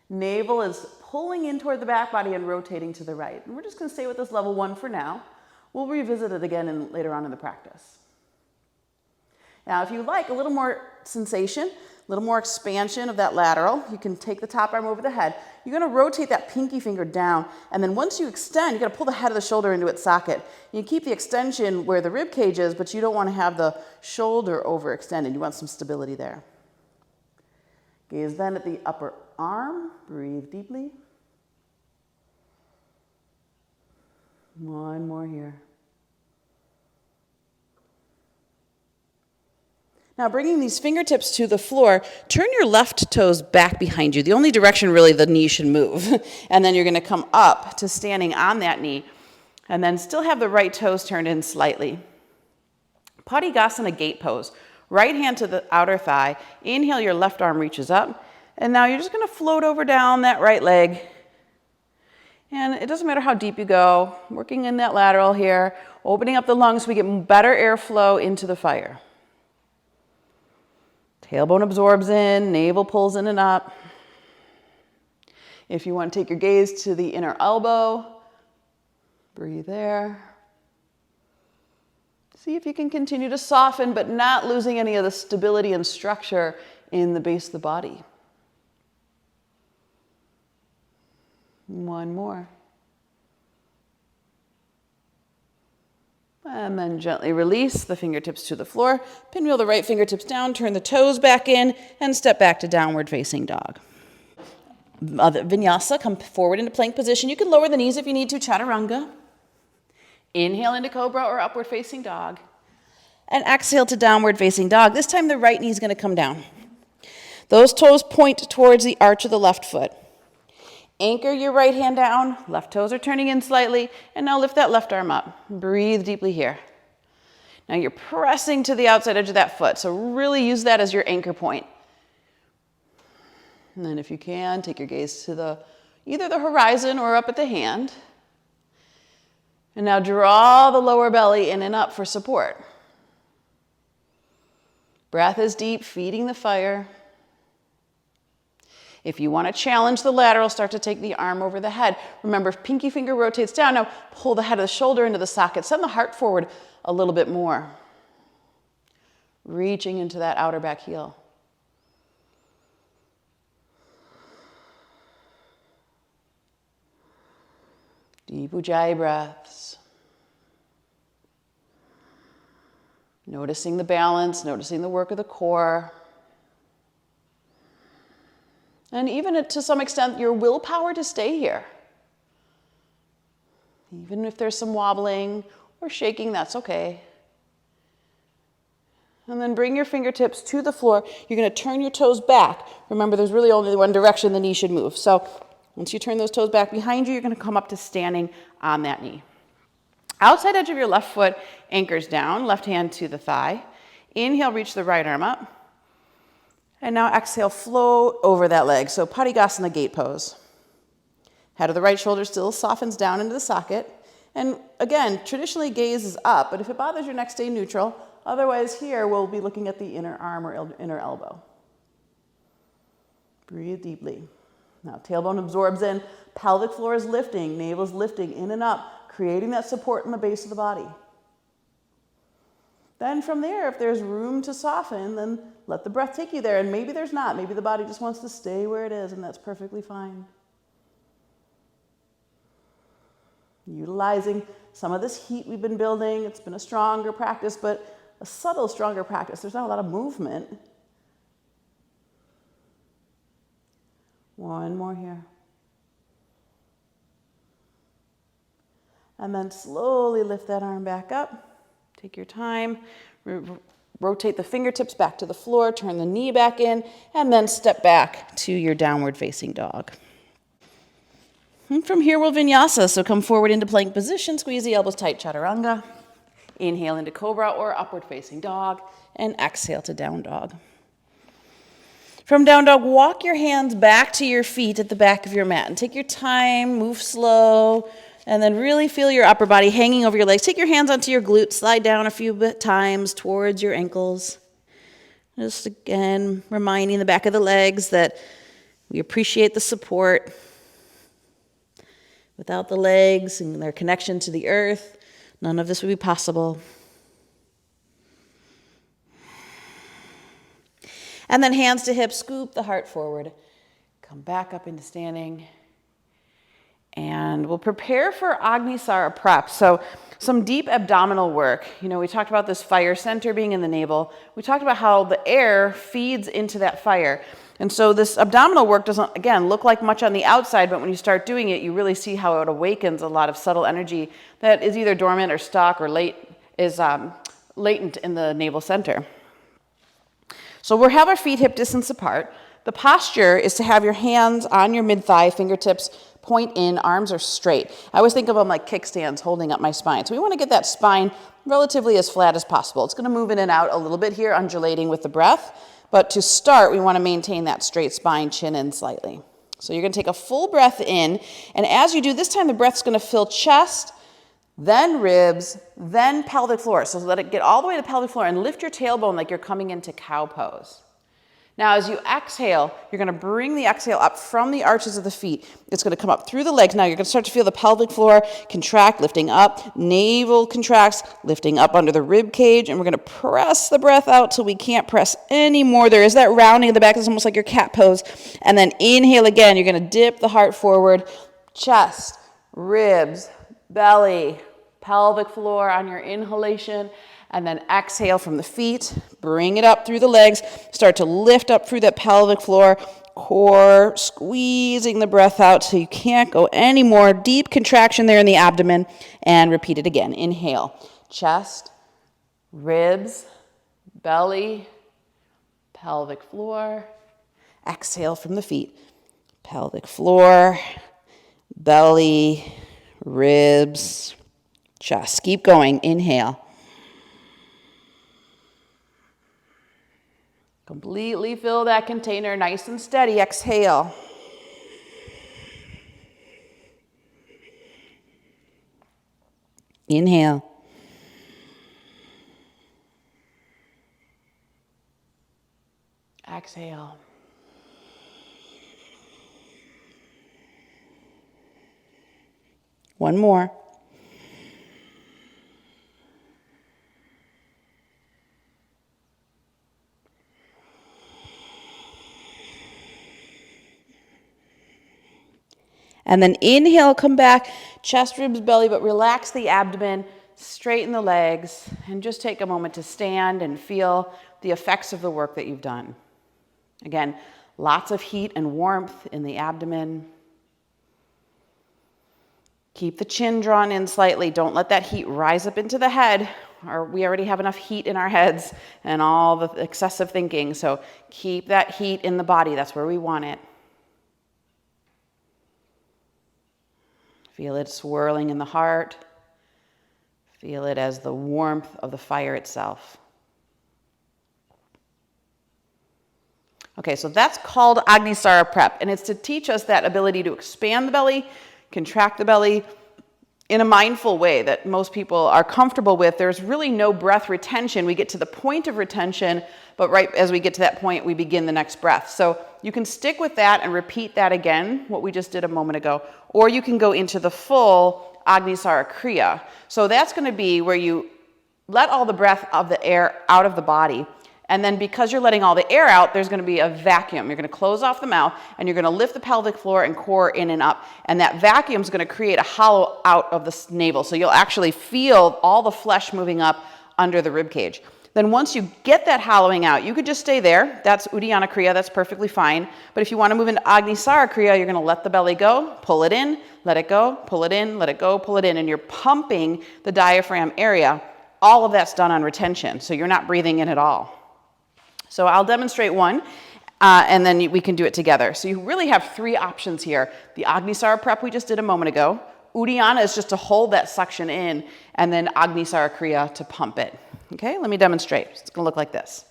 Navel is pulling in toward the back body and rotating to the right. And we're just going to stay with this level 1 for now. We'll revisit it again later on in the practice. Now, if you like a little more sensation, a little more expansion of that lateral, you can take the top arm over the head. You're going to rotate that pinky finger down, and then once you extend, you're going to pull the head of the shoulder into its socket. You keep the extension where the rib cage is, but you don't want to have the shoulder overextended. You want some stability there. Gaze then at the upper arm. Breathe deeply. One more here. Now, bringing these fingertips to the floor, turn your left toes back behind you. The only direction really the knee should move. And then you're going to come up to standing on that knee. And then still have the right toes turned in slightly. Padikasana gate pose. Right hand to the outer thigh. Inhale, your left arm reaches up. And now you're just going to float over down that right leg. And it doesn't matter how deep you go. Working in that lateral here. Opening up the lungs so we get better airflow into the fire. Tailbone absorbs in, navel pulls in and up. If you want to take your gaze to the inner elbow, breathe there. See if you can continue to soften, but not losing any of the stability and structure in the base of the body. One more. And then gently release the fingertips to the floor. Pinwheel the right fingertips down, turn the toes back in, and step back to downward facing dog. Vinyasa, come forward into plank position. You can lower the knees if you need to, chaturanga. Inhale into cobra or upward facing dog. And exhale to downward facing dog. This time the right knee is going to come down. Those toes point towards the arch of the left foot. Anchor your right hand down, left toes are turning in slightly, and now lift that left arm up. Breathe deeply here. Now you're pressing to the outside edge of that foot, so really use that as your anchor point. And then if you can, take your gaze to either the horizon or up at the hand. And now draw the lower belly in and up for support. Breath is deep, feeding the fire. If you want to challenge the lateral, start to take the arm over the head. Remember, pinky finger rotates down. Now pull the head of the shoulder into the socket. Send the heart forward a little bit more. Reaching into that outer back heel. Deep Ujjayi breaths. Noticing the balance, noticing the work of the core. And even to some extent, your willpower to stay here. Even if there's some wobbling or shaking, that's okay. And then bring your fingertips to the floor. You're going to turn your toes back. Remember, there's really only one direction the knee should move. So once you turn those toes back behind you, you're going to come up to standing on that knee. Outside edge of your left foot anchors down, left hand to the thigh. Inhale, reach the right arm up. And now exhale, float over that leg. So Padikasana gate pose. Head of the right shoulder still softens down into the socket. And again, traditionally gaze is up, but if it bothers your neck, stay neutral. Otherwise here, we'll be looking at the inner arm or inner elbow. Breathe deeply. Now tailbone absorbs in, pelvic floor is lifting, navel's lifting in and up, creating that support in the base of the body. Then from there, if there's room to soften, then let the breath take you there. And maybe there's not. Maybe the body just wants to stay where it is, and that's perfectly fine. Utilizing some of this heat we've been building. It's been a stronger practice, but a subtle, stronger practice. There's not a lot of movement. One more here. And then slowly lift that arm back up. Take your time, rotate the fingertips back to the floor, turn the knee back in, and then step back to your downward facing dog. And from here we'll vinyasa, so come forward into plank position, squeeze the elbows tight, chaturanga. Inhale into cobra or upward facing dog, and exhale to down dog. From down dog, walk your hands back to your feet at the back of your mat, and take your time, move slow. And then really feel your upper body hanging over your legs. Take your hands onto your glutes, slide down a few times towards your ankles. Just again, reminding the back of the legs that we appreciate the support. Without the legs and their connection to the earth, none of this would be possible. And then hands to hips, scoop the heart forward. Come back up into standing. And we'll prepare for Agnisara prep. So some deep abdominal work. You know, we talked about this fire center being in the navel. We talked about how the air feeds into that fire. And so this abdominal work doesn't, again, look like much on the outside, but when you start doing it, you really see how it awakens a lot of subtle energy that is either dormant or stuck or latent in the navel center. So we'll have our feet hip distance apart. The posture is to have your hands on your mid-thigh, fingertips point in, arms are straight. I always think of them like kickstands holding up my spine. So we want to get that spine relatively as flat as possible. It's going to move in and out a little bit here, undulating with the breath. But to start, we want to maintain that straight spine, chin in slightly. So you're going to take a full breath in. And as you do, this time the breath's going to fill chest, then ribs, then pelvic floor. So let it get all the way to pelvic floor and lift your tailbone like you're coming into cow pose. Now, as you exhale, you're going to bring the exhale up from the arches of the feet. It's going to come up through the legs. Now, you're going to start to feel the pelvic floor contract, lifting up. Navel contracts, lifting up under the rib cage. And we're going to press the breath out till we can't press anymore. There is that rounding in the back. It's almost like your cat pose. And then inhale again. You're going to dip the heart forward. Chest, ribs, belly, pelvic floor on your inhalation, and then exhale from the feet. Bring it up through the legs. Start to lift up through that pelvic floor. Core, squeezing the breath out so you can't go any more. Deep contraction there in the abdomen. And repeat it again. Inhale. Chest, ribs, belly, pelvic floor. Exhale from the feet. Pelvic floor, belly, ribs, chest. Keep going. Inhale. Completely fill that container nice and steady. Exhale. Inhale. Exhale. One more. And then inhale, come back, chest, ribs, belly, but relax the abdomen, straighten the legs, and just take a moment to stand and feel the effects of the work that you've done. Again, lots of heat and warmth in the abdomen. Keep the chin drawn in slightly. Don't let that heat rise up into the head, or we already have enough heat in our heads and all the excessive thinking. So keep that heat in the body. That's where we want it. Feel it swirling in the heart. Feel it as the warmth of the fire itself. Okay, so that's called Agnisara Prep, and it's to teach us that ability to expand the belly, contract the belly in a mindful way that most people are comfortable with. There's really no breath retention. We get to the point of retention, but right as we get to that point, we begin the next breath. So you can stick with that and repeat that again, what we just did a moment ago, or you can go into the full Agnisara Kriya. So that's going to be where you let all the breath of the air out of the body. And then because you're letting all the air out, there's going to be a vacuum. You're going to close off the mouth, and you're going to lift the pelvic floor and core in and up. And that vacuum is going to create a hollow out of the navel. So you'll actually feel all the flesh moving up under the rib cage. Then once you get that hollowing out, you could just stay there. That's Uddiyana Kriya. That's perfectly fine. But if you want to move into Agnisara Kriya, you're going to let the belly go, pull it in, let it go, pull it in, let it go, pull it in. And you're pumping the diaphragm area. All of that's done on retention. So you're not breathing in at all. So I'll demonstrate one, and then we can do it together. So you really have three options here. The Agnisara Prep we just did a moment ago. Uddiyana is just to hold that suction in, and then Agnisara Kriya to pump it. Okay, let me demonstrate. It's going to look like this.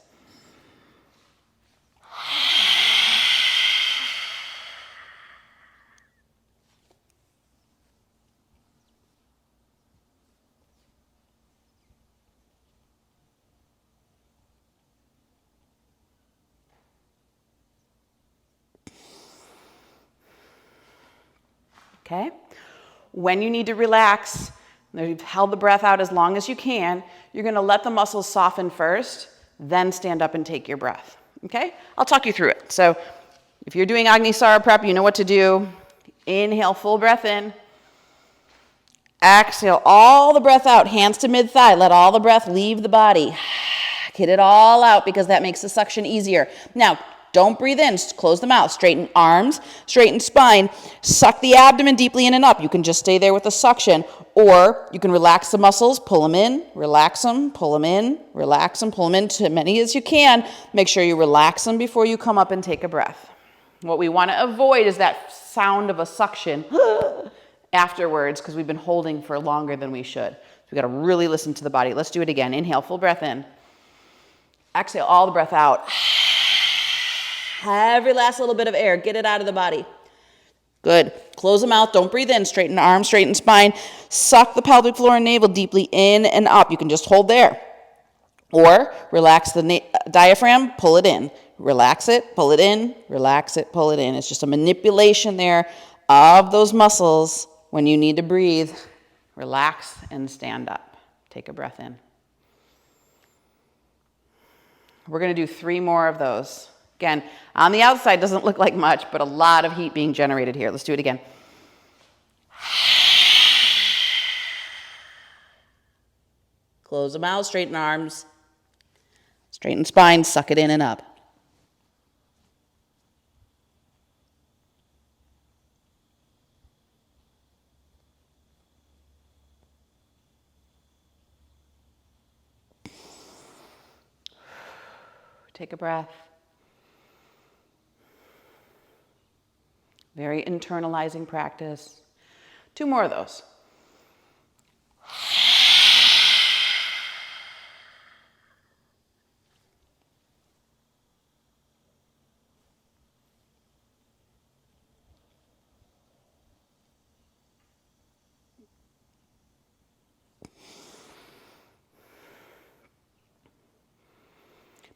Okay, when you need to relax, you've held the breath out as long as you can, you're going to let the muscles soften first, then stand up and take your breath. Okay, I'll talk you through it. So if you're doing Agnisara Prep, you know what to do. Inhale, full breath in. Exhale, all the breath out, hands to mid-thigh. Let all the breath leave the body. Get it all out because that makes the suction easier. Now, don't breathe in. Close the mouth. Straighten arms, straighten spine. Suck the abdomen deeply in and up. You can just stay there with the suction, or you can relax the muscles, pull them in, relax them, pull them in, relax them, pull them in, to as many as you can. Make sure you relax them before you come up and take a breath. What we want to avoid is that sound of a suction afterwards because we've been holding for longer than we should. So we've got to really listen to the body. Let's do it again. Inhale, full breath in. Exhale, all the breath out. Every last little bit of air. Get it out of the body. Good. Close the mouth. Don't breathe in. Straighten arms, straighten spine. Suck the pelvic floor and navel deeply in and up. You can just hold there. Or relax the diaphragm, pull it in. Relax it, pull it in, relax it, pull it in. It's just a manipulation there of those muscles. When you need to breathe, relax and stand up. Take a breath in. We're going to do 3 more of those. Again, on the outside doesn't look like much, but a lot of heat being generated here. Let's do it again. Close them out, straighten arms. Straighten spine, suck it in and up. Take a breath. Very internalizing practice. 2 more of those.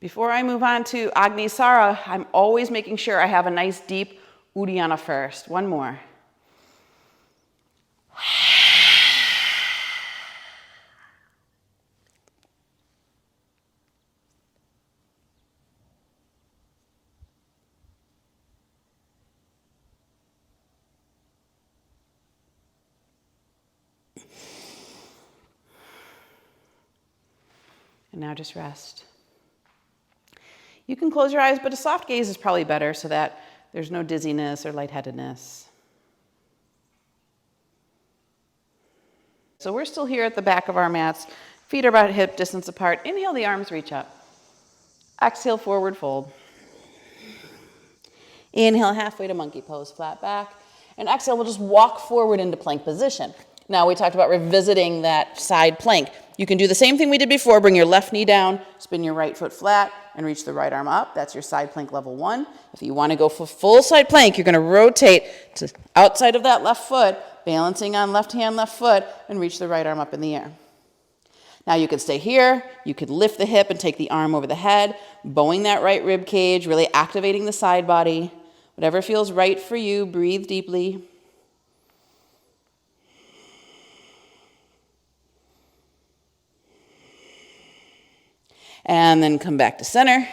Before I move on to Agnisara, I'm always making sure I have a nice deep Uddiyana first. 1 more. And now just rest. You can close your eyes, but a soft gaze is probably better so that there's no dizziness or lightheadedness. So we're still here at the back of our mats. Feet are about hip distance apart. Inhale, the arms reach up. Exhale, forward fold. Inhale, halfway to monkey pose, flat back. And exhale, we'll just walk forward into plank position. Now we talked about revisiting that side plank. You can do the same thing we did before. Bring your left knee down, spin your right foot flat, and reach the right arm up. That's your side plank level 1. If you want to go for full side plank, you're going to rotate to outside of that left foot, balancing on left hand, left foot, and reach the right arm up in the air. Now you could stay here. You could lift the hip and take the arm over the head, bowing that right rib cage, really activating the side body. Whatever feels right for you, breathe deeply. And then come back to center.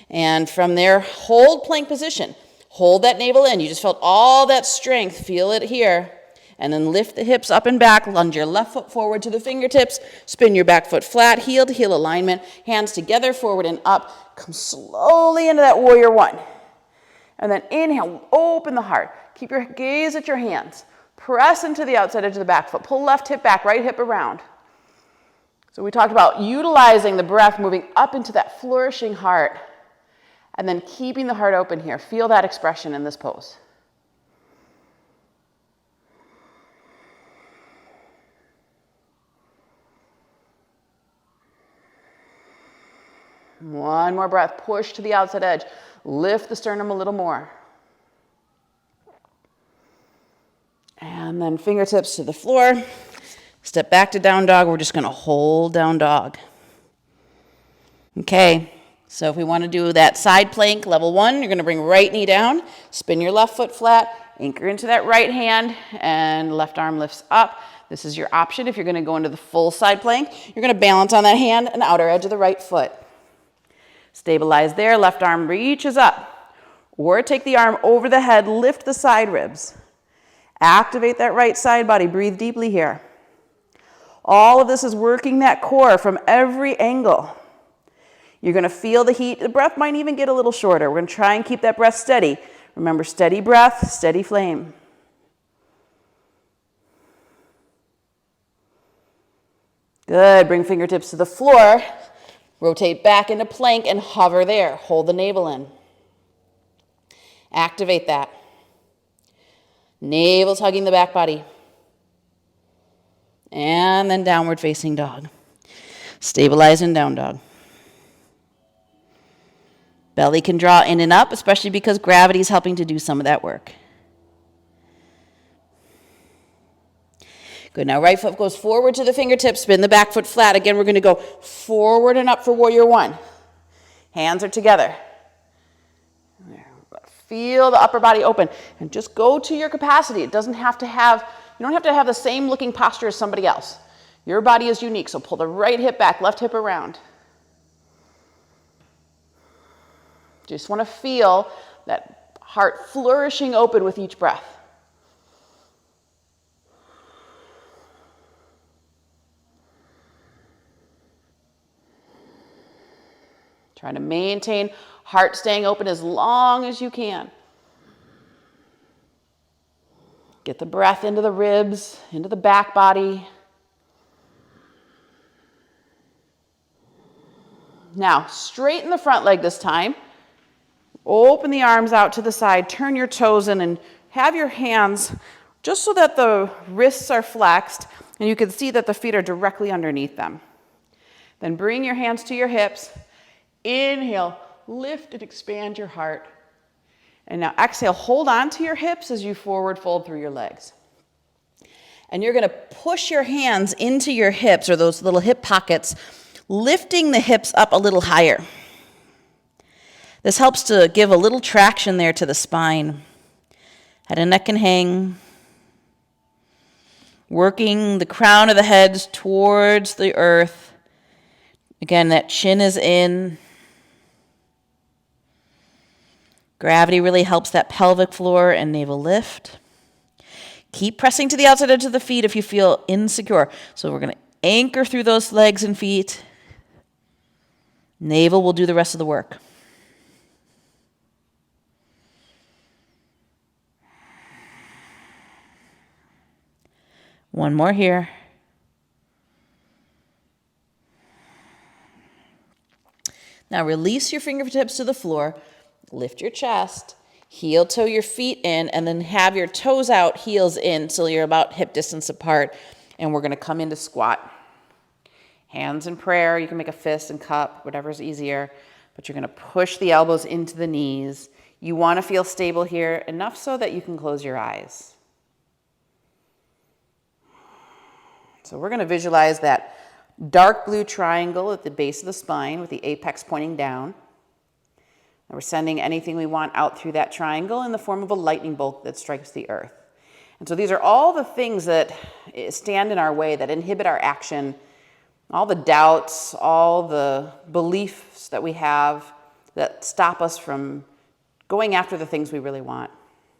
And from there, hold plank position. Hold that navel in. You just felt all that strength. Feel it here. And then lift the hips up and back. Lunge your left foot forward to the fingertips. Spin your back foot flat, heel to heel alignment. Hands together, forward and up. Come slowly into that warrior 1. And then inhale, open the heart. Keep your gaze at your hands. Press into the outside edge of the back foot. Pull left hip back, right hip around. So we talked about utilizing the breath, moving up into that flourishing heart, and then keeping the heart open here. Feel that expression in this pose. One more breath. Push to the outside edge. Lift the sternum a little more. And then fingertips to the floor. Step back to down dog. We're just going to hold down dog. Okay, so if we want to do that side plank, level 1, you're going to bring right knee down, spin your left foot flat, anchor into that right hand, and left arm lifts up. This is your option if you're going to go into the full side plank. You're going to balance on that hand and outer edge of the right foot. Stabilize there, left arm reaches up. Or take the arm over the head, lift the side ribs. Activate that right side body, breathe deeply here. All of this is working that core from every angle. You're going to feel the heat. The breath might even get a little shorter. We're going to try and keep that breath steady. Remember, steady breath, steady flame. Good. Bring fingertips to the floor. Rotate back into plank and hover there. Hold the navel in. Activate that. Navel's hugging the back body. And then downward facing dog. Stabilize in down dog. Belly can draw in and up, especially because gravity is helping to do some of that work. Good. Now right foot goes forward to the fingertips. Spin the back foot flat. Again, we're going to go forward and up for warrior 1. Hands are together. Feel the upper body open. And just go to your capacity. It doesn't have to have... You don't have to have the same looking posture as somebody else. Your body is unique, so pull the right hip back, left hip around. Just want to feel that heart flourishing open with each breath. Trying to maintain heart staying open as long as you can. Get the breath into the ribs, into the back body. Now, straighten the front leg this time. Open the arms out to the side, turn your toes in, and have your hands just so that the wrists are flexed and you can see that the feet are directly underneath them. Then bring your hands to your hips. Inhale, lift and expand your heart. And now exhale, hold on to your hips as you forward fold through your legs. And you're going to push your hands into your hips or those little hip pockets, lifting the hips up a little higher. This helps to give a little traction there to the spine. Head and neck can hang. Working the crown of the head towards the earth. Again, that chin is in. Gravity really helps that pelvic floor and navel lift. Keep pressing to the outside edge of the feet if you feel insecure. So we're going to anchor through those legs and feet. Navel will do the rest of the work. One more here. Now release your fingertips to the floor. Lift your chest. Heel toe your feet in and then have your toes out, heels in so you're about hip distance apart. And we're going to come into squat. Hands in prayer. You can make a fist and cup, whatever's easier. But you're going to push the elbows into the knees. You want to feel stable here, enough so that you can close your eyes. So we're going to visualize that dark blue triangle at the base of the spine with the apex pointing down. And we're sending anything we want out through that triangle in the form of a lightning bolt that strikes the earth. And so these are all the things that stand in our way, that inhibit our action, all the doubts, all the beliefs that we have that stop us from going after the things we really want.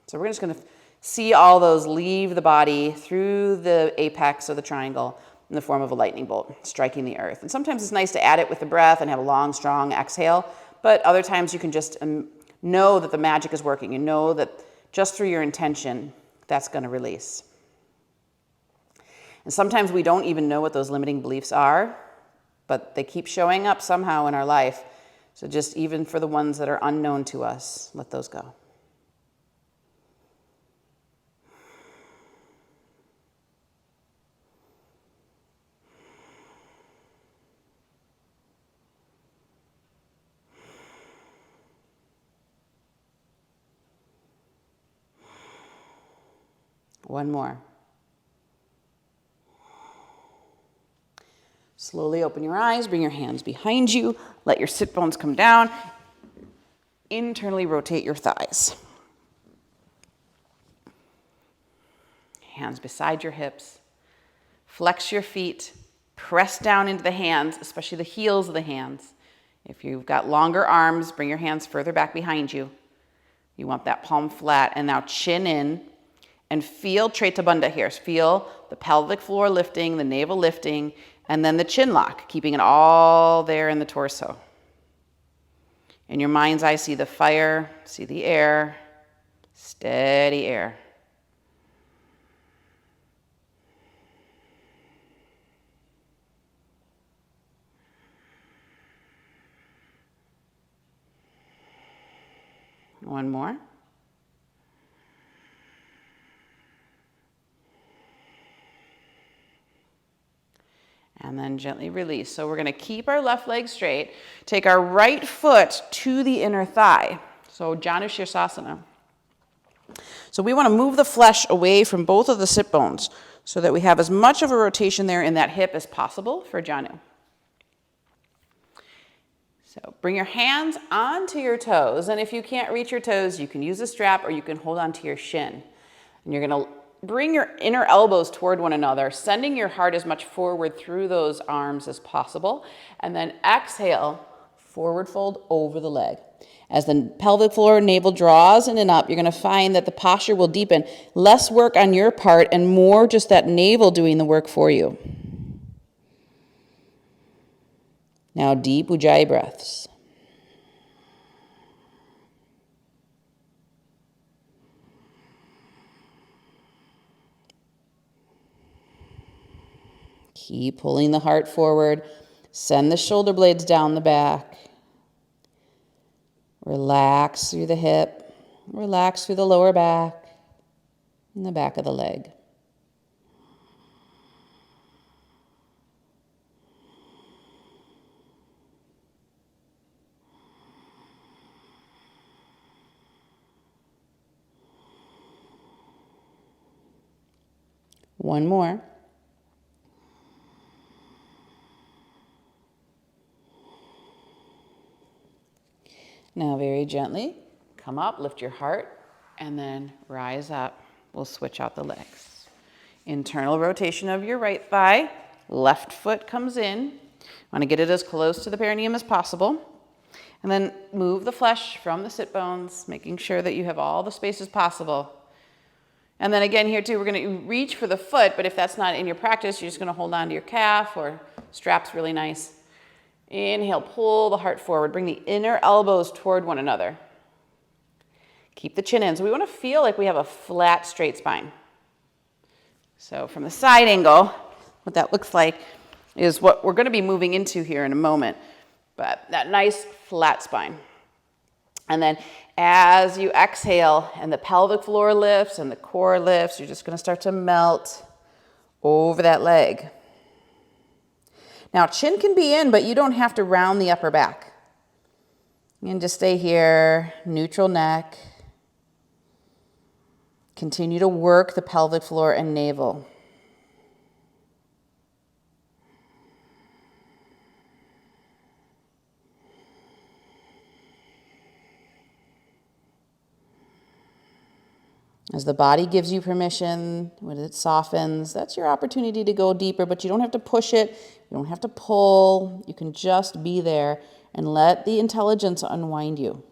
So we're just going to see all those leave the body through the apex of the triangle in the form of a lightning bolt striking the earth. And sometimes it's nice to add it with the breath and have a long, strong exhale, but other times you can just know that the magic is working. You know that just through your intention, that's going to release. And sometimes we don't even know what those limiting beliefs are, but they keep showing up somehow in our life. So just even for the ones that are unknown to us, let those go. One more. Slowly open your eyes, bring your hands behind you, let your sit bones come down, internally rotate your thighs. Hands beside your hips, flex your feet, press down into the hands, especially the heels of the hands. If you've got longer arms, bring your hands further back behind you. You want that palm flat, and now chin in. And feel Treta Bandha here. Feel the pelvic floor lifting, the navel lifting, and then the chin lock, keeping it all there in the torso. In your mind's eye, see the fire, see the air, steady air. One more. And then gently release. So we're going to keep our left leg straight. Take our right foot to the inner thigh. So Janu Shirsasana. So we want to move the flesh away from both of the sit bones so that we have as much of a rotation there in that hip as possible for Janu. So bring your hands onto your toes. And if you can't reach your toes, you can use a strap or you can hold onto your shin. And you're going to bring your inner elbows toward one another, sending your heart as much forward through those arms as possible. And then exhale, forward fold over the leg. As the pelvic floor navel draws in and up, you're going to find that the posture will deepen. Less work on your part and more just that navel doing the work for you. Now deep Ujjayi breaths. Keep pulling the heart forward. Send the shoulder blades down the back. Relax through the hip. Relax through the lower back and the back of the leg. One more. Now very gently, come up, lift your heart, and then rise up. We'll switch out the legs. Internal rotation of your right thigh. Left foot comes in. Want to get it as close to the perineum as possible. And then move the flesh from the sit bones, making sure that you have all the space as possible. And then again here too, we're going to reach for the foot, but if that's not in your practice, you're just going to hold on to your calf or straps really nice. Inhale, pull the heart forward. Bring the inner elbows toward one another. Keep the chin in. So we want to feel like we have a flat, straight spine. So from the side angle, what that looks like is what we're going to be moving into here in a moment. But that nice, flat spine. And then as you exhale and the pelvic floor lifts and the core lifts, you're just going to start to melt over that leg. Now, chin can be in, but you don't have to round the upper back. You can just stay here, neutral neck. Continue to work the pelvic floor and navel. As the body gives you permission, when it softens, that's your opportunity to go deeper, but you don't have to push it, you don't have to pull, you can just be there and let the intelligence unwind you.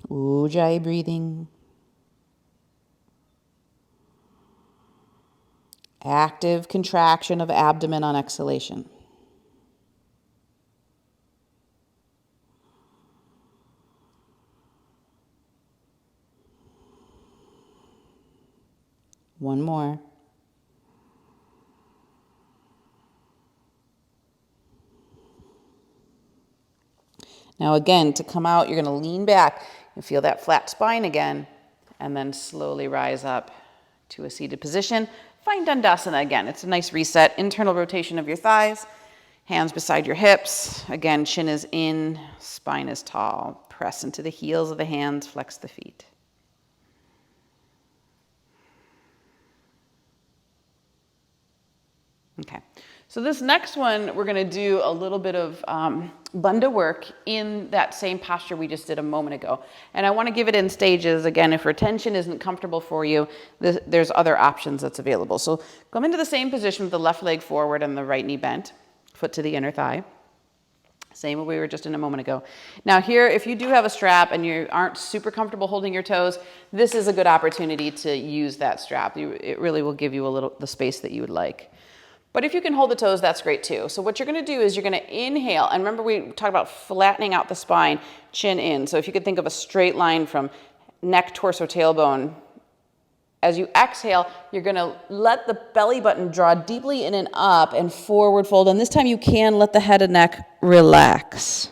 Ujjayi breathing. Active contraction of abdomen on exhalation. One more. Now again, to come out, you're going to lean back and feel that flat spine again, and then slowly rise up to a seated position. Find Dandasana again. It's a nice reset. Internal rotation of your thighs, hands beside your hips. Again, chin is in, spine is tall. Press into the heels of the hands, flex the feet. Okay, so this next one, we're going to do a little bit of bandha work in that same posture we just did a moment ago. And I want to give it in stages. Again, if retention isn't comfortable for you, there's other options that's available. So come into the same position with the left leg forward and the right knee bent, foot to the inner thigh. Same way we were just in a moment ago. Now here, if you do have a strap and you aren't super comfortable holding your toes, this is a good opportunity to use that strap. It really will give you the space that you would like. But if you can hold the toes, that's great too. So what you're going to do is you're going to inhale. And remember, we talked about flattening out the spine, chin in. So if you could think of a straight line from neck, torso, tailbone. As you exhale, you're going to let the belly button draw deeply in and up and forward fold. And this time you can let the head and neck relax.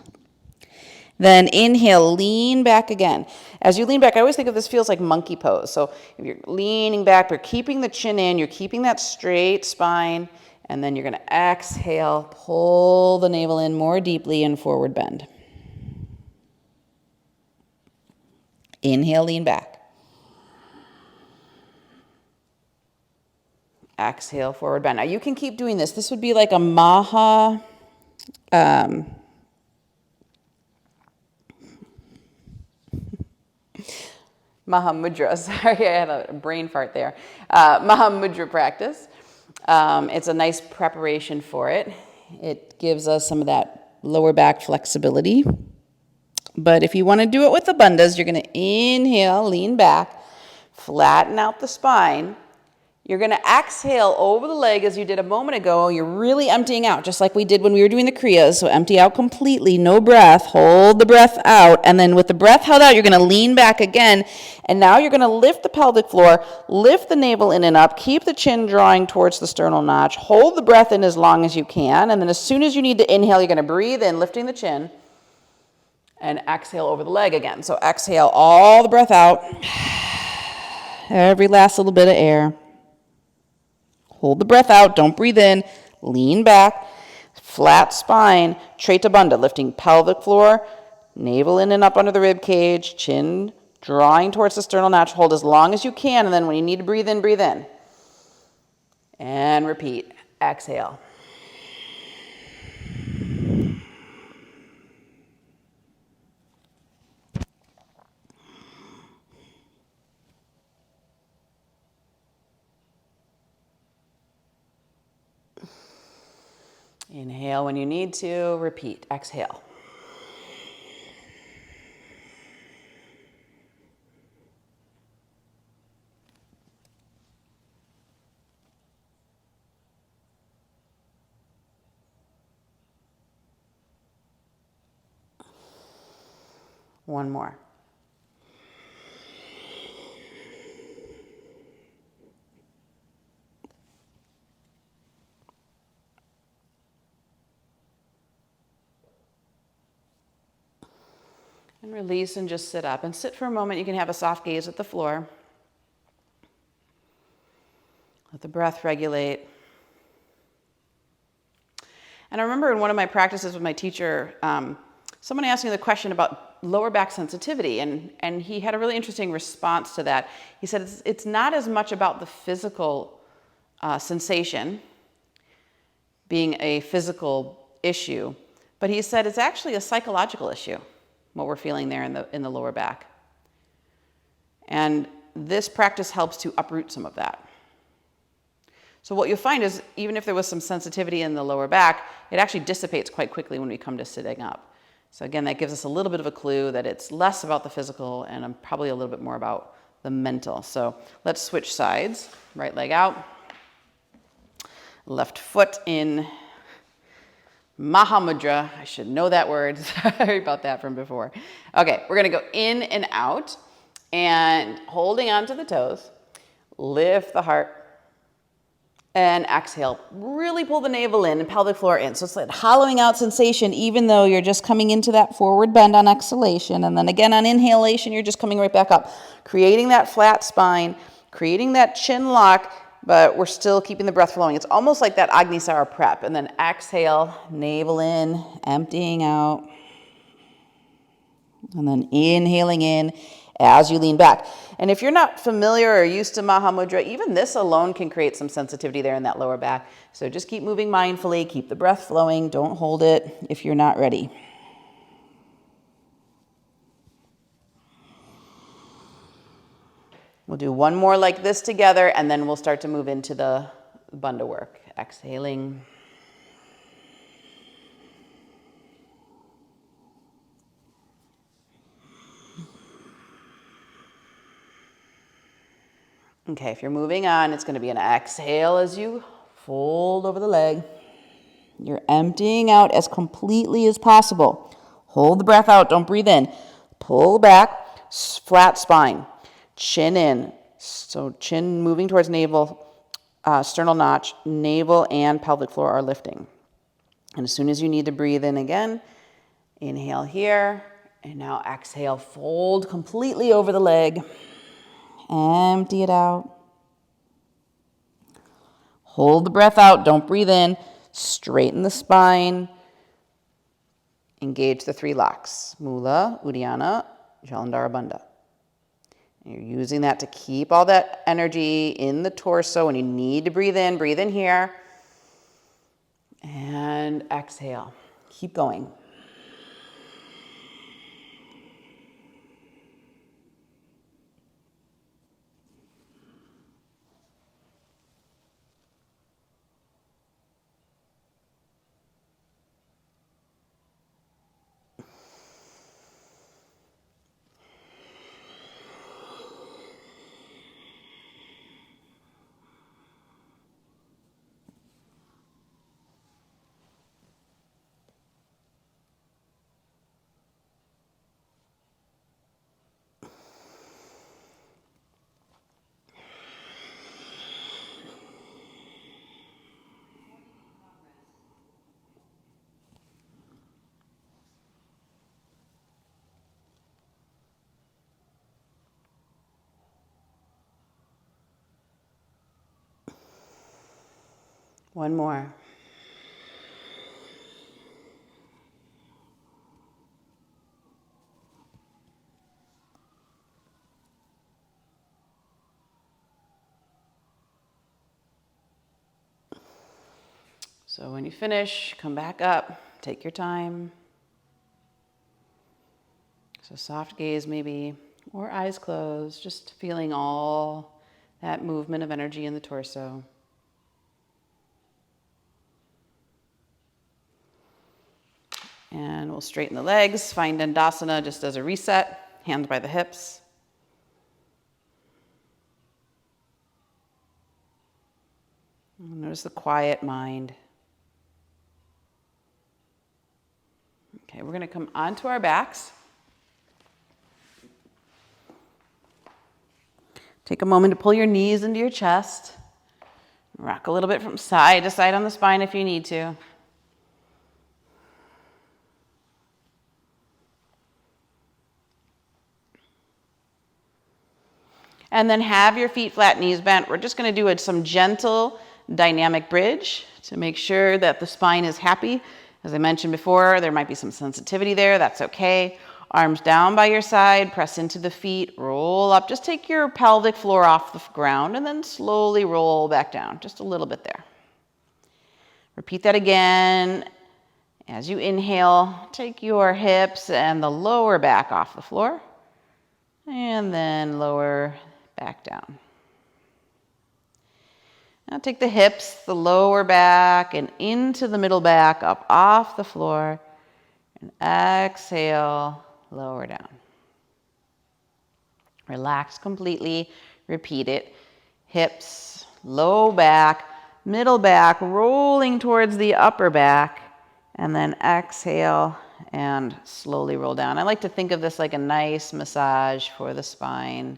Then inhale, lean back again. As you lean back, I always think of this feels like monkey pose. So if you're leaning back, you're keeping the chin in, you're keeping that straight spine. And then you're going to exhale, pull the navel in more deeply and forward bend. Inhale, lean back. Exhale, forward bend. Now you can keep doing this. This would be like a Maha Mahamudra. Sorry, I had a brain fart there. Mahamudra practice. It's a nice preparation for it. It gives us some of that lower back flexibility. But if you want to do it with the bandhas, you're going to inhale, lean back, flatten out the spine, You're going to exhale over the leg as you did a moment ago. You're really emptying out, just like we did when we were doing the Kriyas. So empty out completely, no breath. Hold the breath out. And then with the breath held out, you're going to lean back again. And now you're going to lift the pelvic floor, lift the navel in and up, keep the chin drawing towards the sternal notch. Hold the breath in as long as you can. And then as soon as you need to inhale, you're going to breathe in, lifting the chin. And exhale over the leg again. So exhale all the breath out. Every last little bit of air. Hold the breath out, don't breathe in, lean back, flat spine, Treta Bandha, lifting pelvic floor, navel in and up under the rib cage, chin drawing towards the sternal notch. Hold as long as you can, and then when you need to breathe in, breathe in. And repeat, exhale. Inhale when you need to, repeat, exhale. One more. And release and just sit up. And sit for a moment. You can have a soft gaze at the floor. Let the breath regulate. And I remember in one of my practices with my teacher, someone asked me the question about lower back sensitivity, and he had a really interesting response to that. He said it's not as much about the physical sensation being a physical issue, but he said it's actually a psychological issue, what we're feeling there in the lower back. And this practice helps to uproot some of that. So what you'll find is even if there was some sensitivity in the lower back, it actually dissipates quite quickly when we come to sitting up. So again, that gives us a little bit of a clue that it's less about the physical and probably a little bit more about the mental. So let's switch sides. Right leg out. Left foot in Mahamudra. I should know that word. Sorry about that from before. Okay, we're going to go in and out and holding on to the toes. Lift the heart. And exhale, really pull the navel in and pelvic floor in. So it's like hollowing out sensation even though you're just coming into that forward bend on exhalation. And then again on inhalation, you're just coming right back up. Creating that flat spine, creating that chin lock, but we're still keeping the breath flowing. It's almost like that Agnisara prep. And then exhale, navel in, emptying out. And then inhaling in as you lean back. And if you're not familiar or used to Mahamudra, even this alone can create some sensitivity there in that lower back. So just keep moving mindfully, keep the breath flowing, don't hold it if you're not ready. We'll do one more like this together, and then we'll start to move into the bandha work. Exhaling. Okay, if you're moving on, it's going to be an exhale as you fold over the leg. You're emptying out as completely as possible. Hold the breath out, don't breathe in. Pull back, flat spine, chin in. So chin moving towards navel, sternal notch, navel and pelvic floor are lifting. And as soon as you need to breathe in again, inhale here, and now exhale, fold completely over the leg. Empty it out. Hold the breath out. Don't breathe in. Straighten the spine. Engage the three locks. Mula, Uddiyana, Jalandhara Bandha. And you're using that to keep all that energy in the torso. When you need to breathe in here. And exhale. Keep going. One more. So when you finish, come back up, take your time. So soft gaze maybe, or eyes closed, just feeling all that movement of energy in the torso. And we'll straighten the legs, find Dandasana just as a reset, hands by the hips. Notice the quiet mind. Okay, we're going to come onto our backs. Take a moment to pull your knees into your chest. Rock a little bit from side to side on the spine if you need to. And then have your feet flat, knees bent. We're just going to do some gentle dynamic bridge to make sure that the spine is happy. As I mentioned before, there might be some sensitivity there. That's okay. Arms down by your side, press into the feet, roll up. Just take your pelvic floor off the ground and then slowly roll back down. Just a little bit there. Repeat that again. As you inhale, take your hips and the lower back off the floor. And then lower back down. Now take the hips, the lower back, and into the middle back, up off the floor. And exhale, lower down. Relax completely. Repeat it. Hips, low back, middle back, rolling towards the upper back. And then exhale and slowly roll down. I like to think of this like a nice massage for the spine.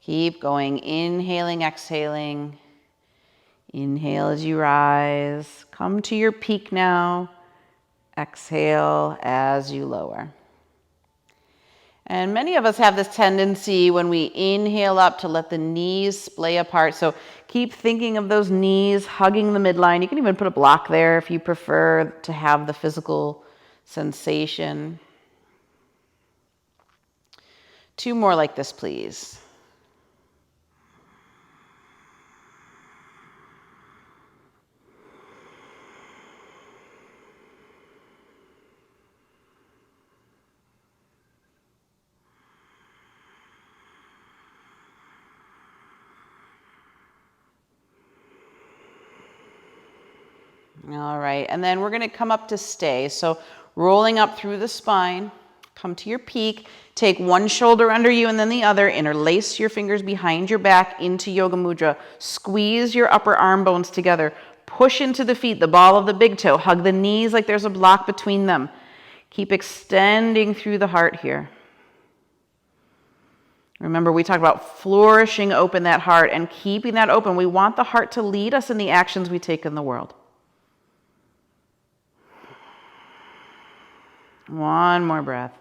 Keep going. Inhaling, exhaling. Inhale as you rise. Come to your peak now. Exhale as you lower. And many of us have this tendency when we inhale up to let the knees splay apart. So keep thinking of those knees hugging the midline. You can even put a block there if you prefer to have the physical sensation. 2 more like this, please. All right, and then we're going to come up to stay. So rolling up through the spine, come to your peak, take one shoulder under you and then the other, interlace your fingers behind your back into Yoga Mudra. Squeeze your upper arm bones together. Push into the feet, the ball of the big toe. Hug the knees like there's a block between them. Keep extending through the heart here. Remember, we talked about flourishing open that heart and keeping that open. We want the heart to lead us in the actions we take in the world. One more breath.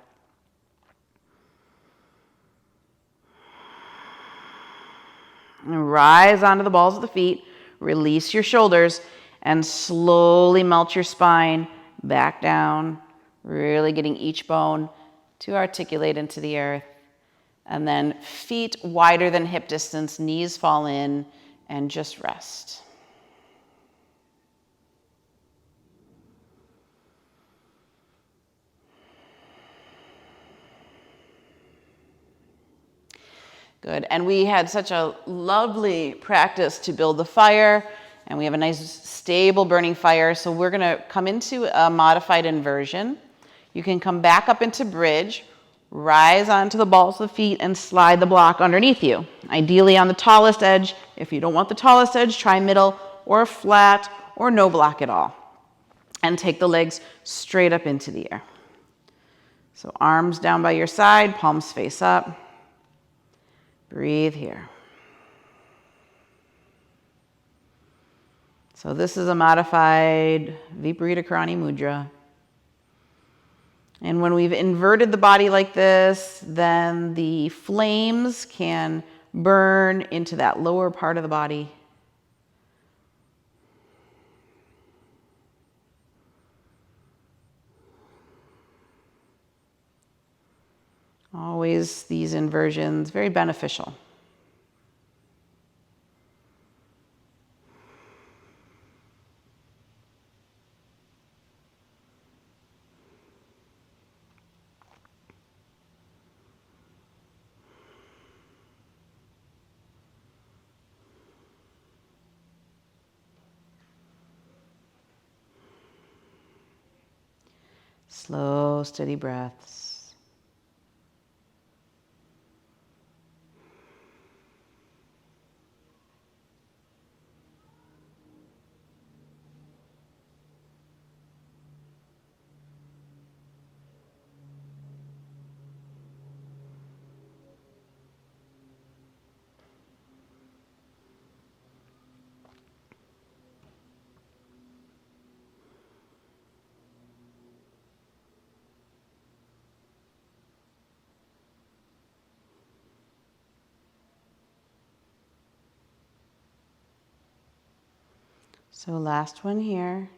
And rise onto the balls of the feet. Release your shoulders and slowly melt your spine back down. Really getting each bone to articulate into the earth. And then feet wider than hip distance, knees fall in, and just rest. Good, and we had such a lovely practice to build the fire, and we have a nice stable burning fire, so we're gonna come into a modified inversion. You can come back up into bridge, rise onto the balls of the feet, and slide the block underneath you. Ideally on the tallest edge. If you don't want the tallest edge, try middle or flat or no block at all. And take the legs straight up into the air. So arms down by your side, palms face up. Breathe here. So this is a modified Viparita Karani Mudra. And when we've inverted the body like this, then the flames can burn into that lower part of the body. Always these inversions, very beneficial. Slow, steady breaths. So last one here.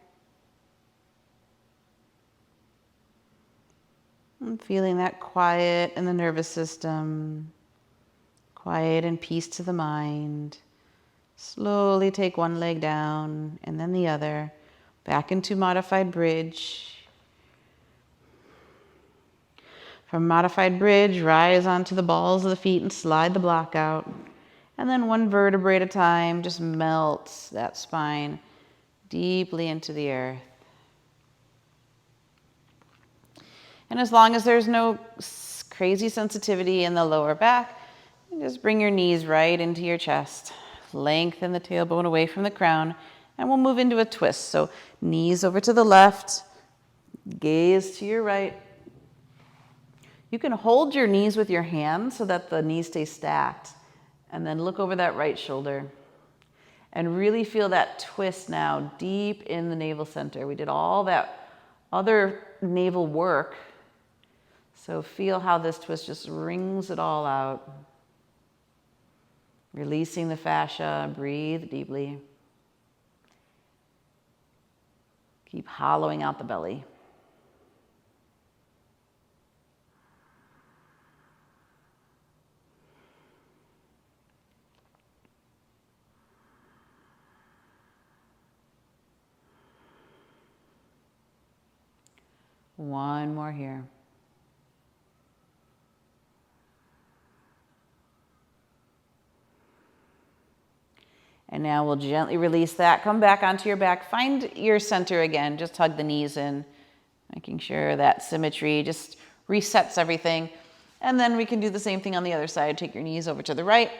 I'm feeling that quiet in the nervous system, quiet and peace to the mind. Slowly take one leg down and then the other, back into modified bridge. From modified bridge, rise onto the balls of the feet and slide the block out. And then one vertebrae at a time, just melts that spine deeply into the earth. And as long as there's no crazy sensitivity in the lower back, just bring your knees right into your chest. Lengthen the tailbone away from the crown, and we'll move into a twist. So knees over to the left, gaze to your right. You can hold your knees with your hands so that the knees stay stacked, and then look over that right shoulder. And really feel that twist now deep in the navel center. We did all that other navel work. So feel how this twist just wrings it all out. Releasing the fascia, breathe deeply. Keep hollowing out the belly. One more here. And now we'll gently release that. Come back onto your back. Find your center again. Just hug the knees in, making sure that symmetry just resets everything. And then we can do the same thing on the other side. Take your knees over to the right.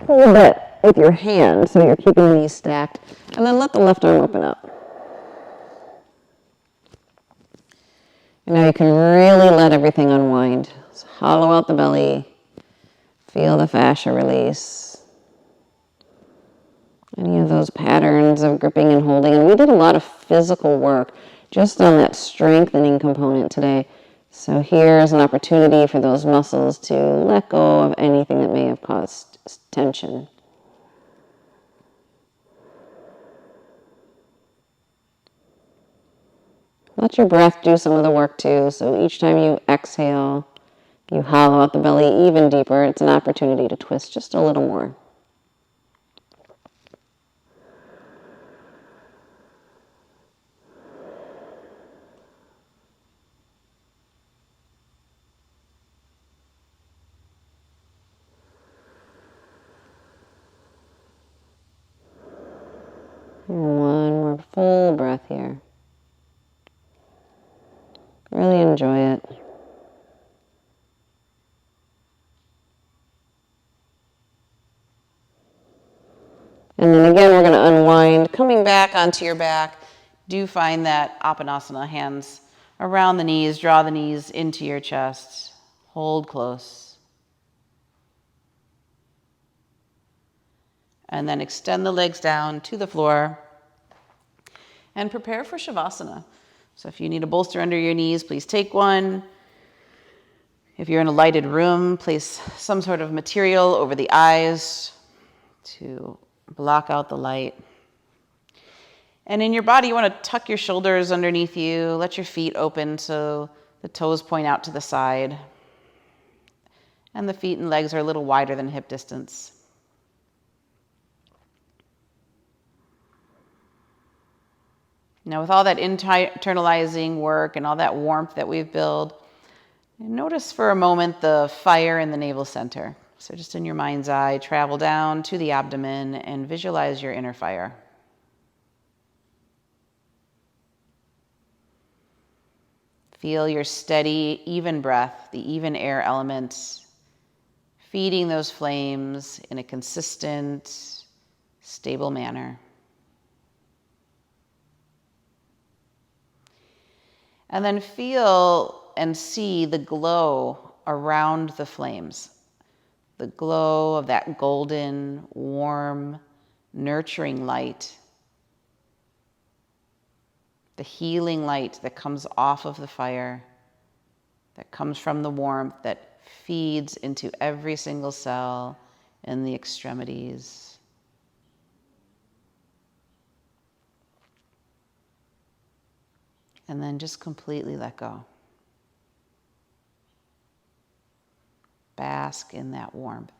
Hold it with your hand so you're keeping the knees stacked. And then let the left arm open up. And now you can really let everything unwind. So hollow out the belly. Feel the fascia release. Any of those patterns of gripping and holding. And we did a lot of physical work just on that strengthening component today. So here's an opportunity for those muscles to let go of anything that may have caused tension. Let your breath do some of the work too. So each time you exhale, you hollow out the belly even deeper. It's an opportunity to twist just a little more. One more full breath here. Really enjoy it. And then again, we're going to unwind, coming back onto your back. Do find that Apanasana, hands around the knees, draw the knees into your chest. Hold close. And then extend the legs down to the floor and prepare for Shavasana. So if you need a bolster under your knees, please take one. If you're in a lighted room, place some sort of material over the eyes to block out the light. And in your body, you want to tuck your shoulders underneath you. Let your feet open so The toes point out to the side. And the feet and legs are a little wider than hip distance. Now, with all that internalizing work and all that warmth that we've built, notice for a moment the fire in the navel center. So just in your mind's eye, travel down to the abdomen and visualize your inner fire. Feel your steady, even breath, the even air elements, feeding those flames in a consistent, stable manner. And then feel and see the glow around the flames. The glow of that golden, warm, nurturing light. The healing light that comes off of the fire, that comes from the warmth, that feeds into every single cell in the extremities. And then just completely let go. Bask in that warmth.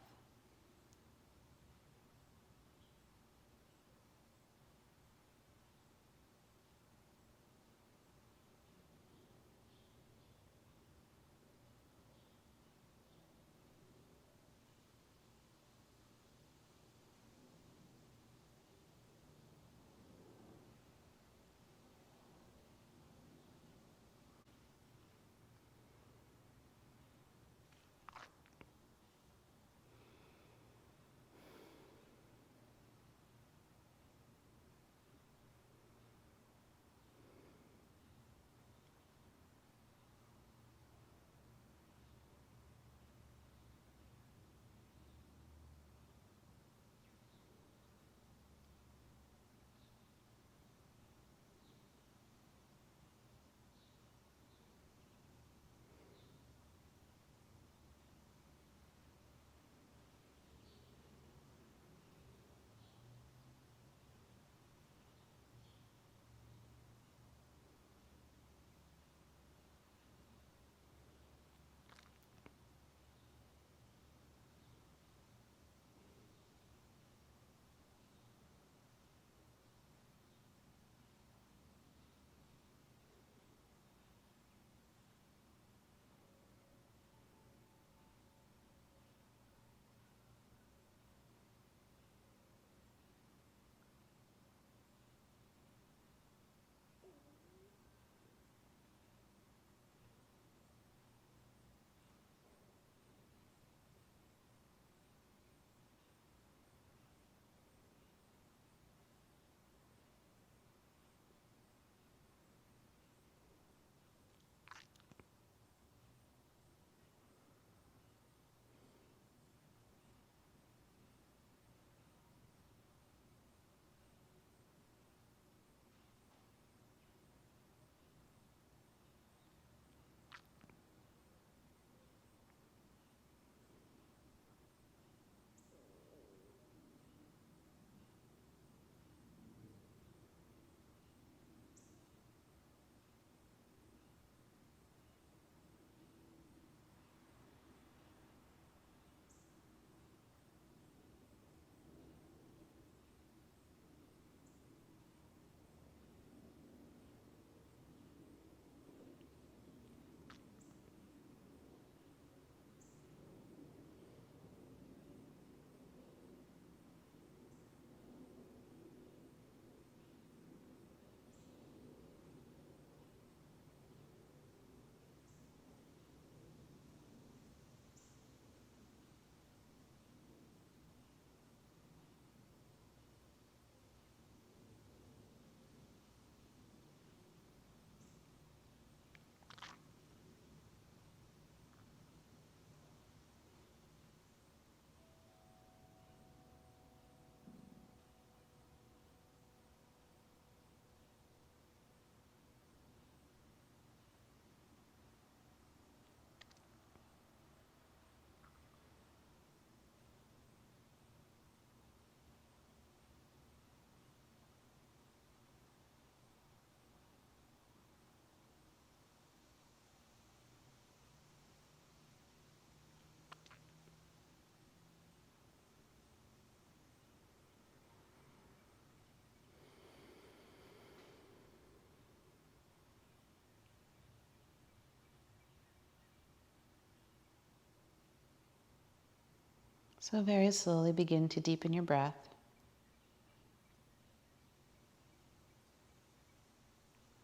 So very slowly begin to deepen your breath.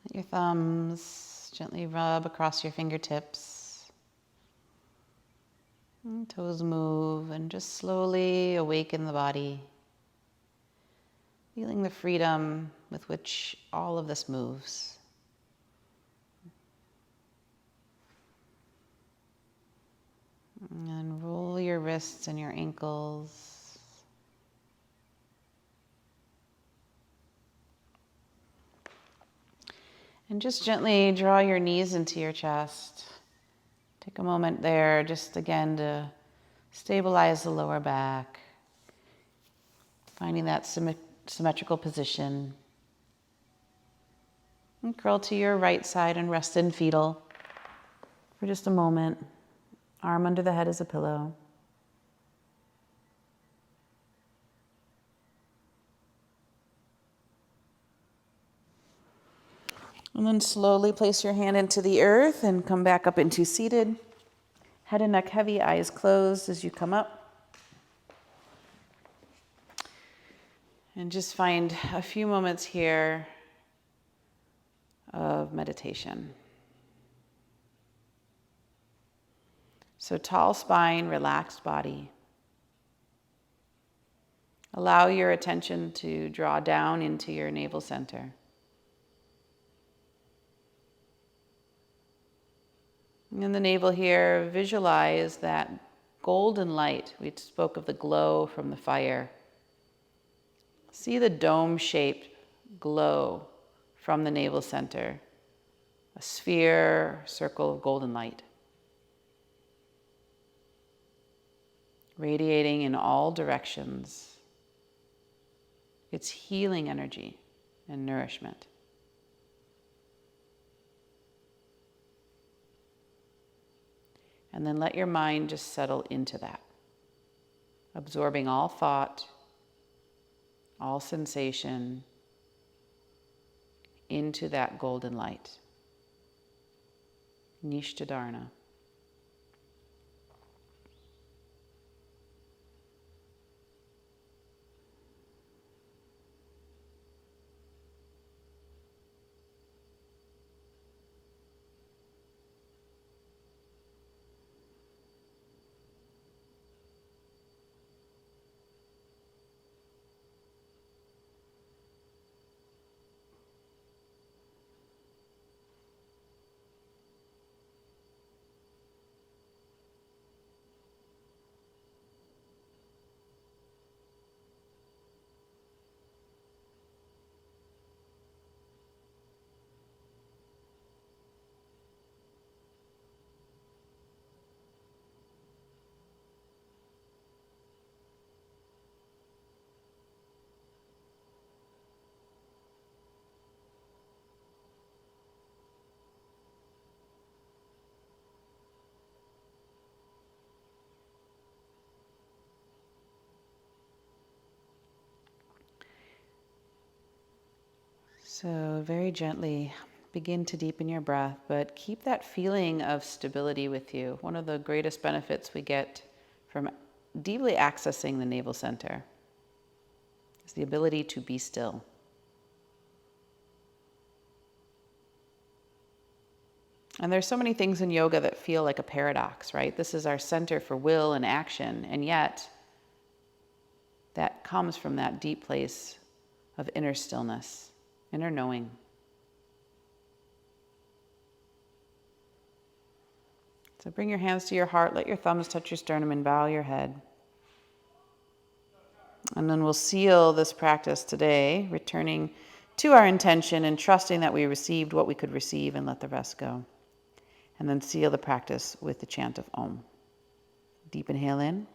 Let your thumbs gently rub across your fingertips. And toes move, and just slowly awaken the body, feeling the freedom with which all of this moves. And roll your wrists and your ankles. And just gently draw your knees into your chest. Take a moment there just again to stabilize the lower back, finding that symmetrical position. And curl to your right side and rest in fetal for just a moment. Arm under the head as a pillow. And then slowly place your hand into the earth and come back up into seated. Head and neck heavy, eyes closed as you come up. And just find a few moments here of meditation. So tall spine, relaxed body. Allow your attention to draw down into your navel center. In the navel here, visualize that golden light. We spoke of the glow from the fire. See the dome-shaped glow from the navel center, a sphere, circle of golden light, radiating in all directions. It's healing energy and nourishment. And then let your mind just settle into that, absorbing all thought, all sensation into that golden light. Nishtadharana. So very gently begin to deepen your breath, but keep that feeling of stability with you. One of the greatest benefits we get from deeply accessing the navel center is the ability to be still. And there's so many things in yoga that feel like a paradox, right? This is our center for will and action, and yet that comes from that deep place of inner stillness, inner knowing. So bring your hands to your heart, let your thumbs touch your sternum, and bow your head. And then we'll seal this practice today, returning to our intention and trusting that we received what we could receive and let the rest go. And then seal the practice with the chant of Om. Deep inhale in.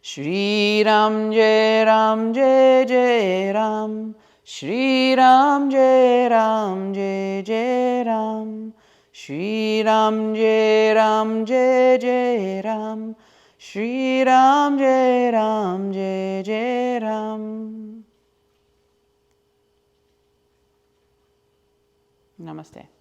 Shri Ram Jai Ram Jai Jai Ram, Shri Ram Jai Ram Jai Jai Ram, Shri Ram Jai Ram Jai Jai Ram, Shri Ram Jai Ram Jai Jai Ram. Namaste.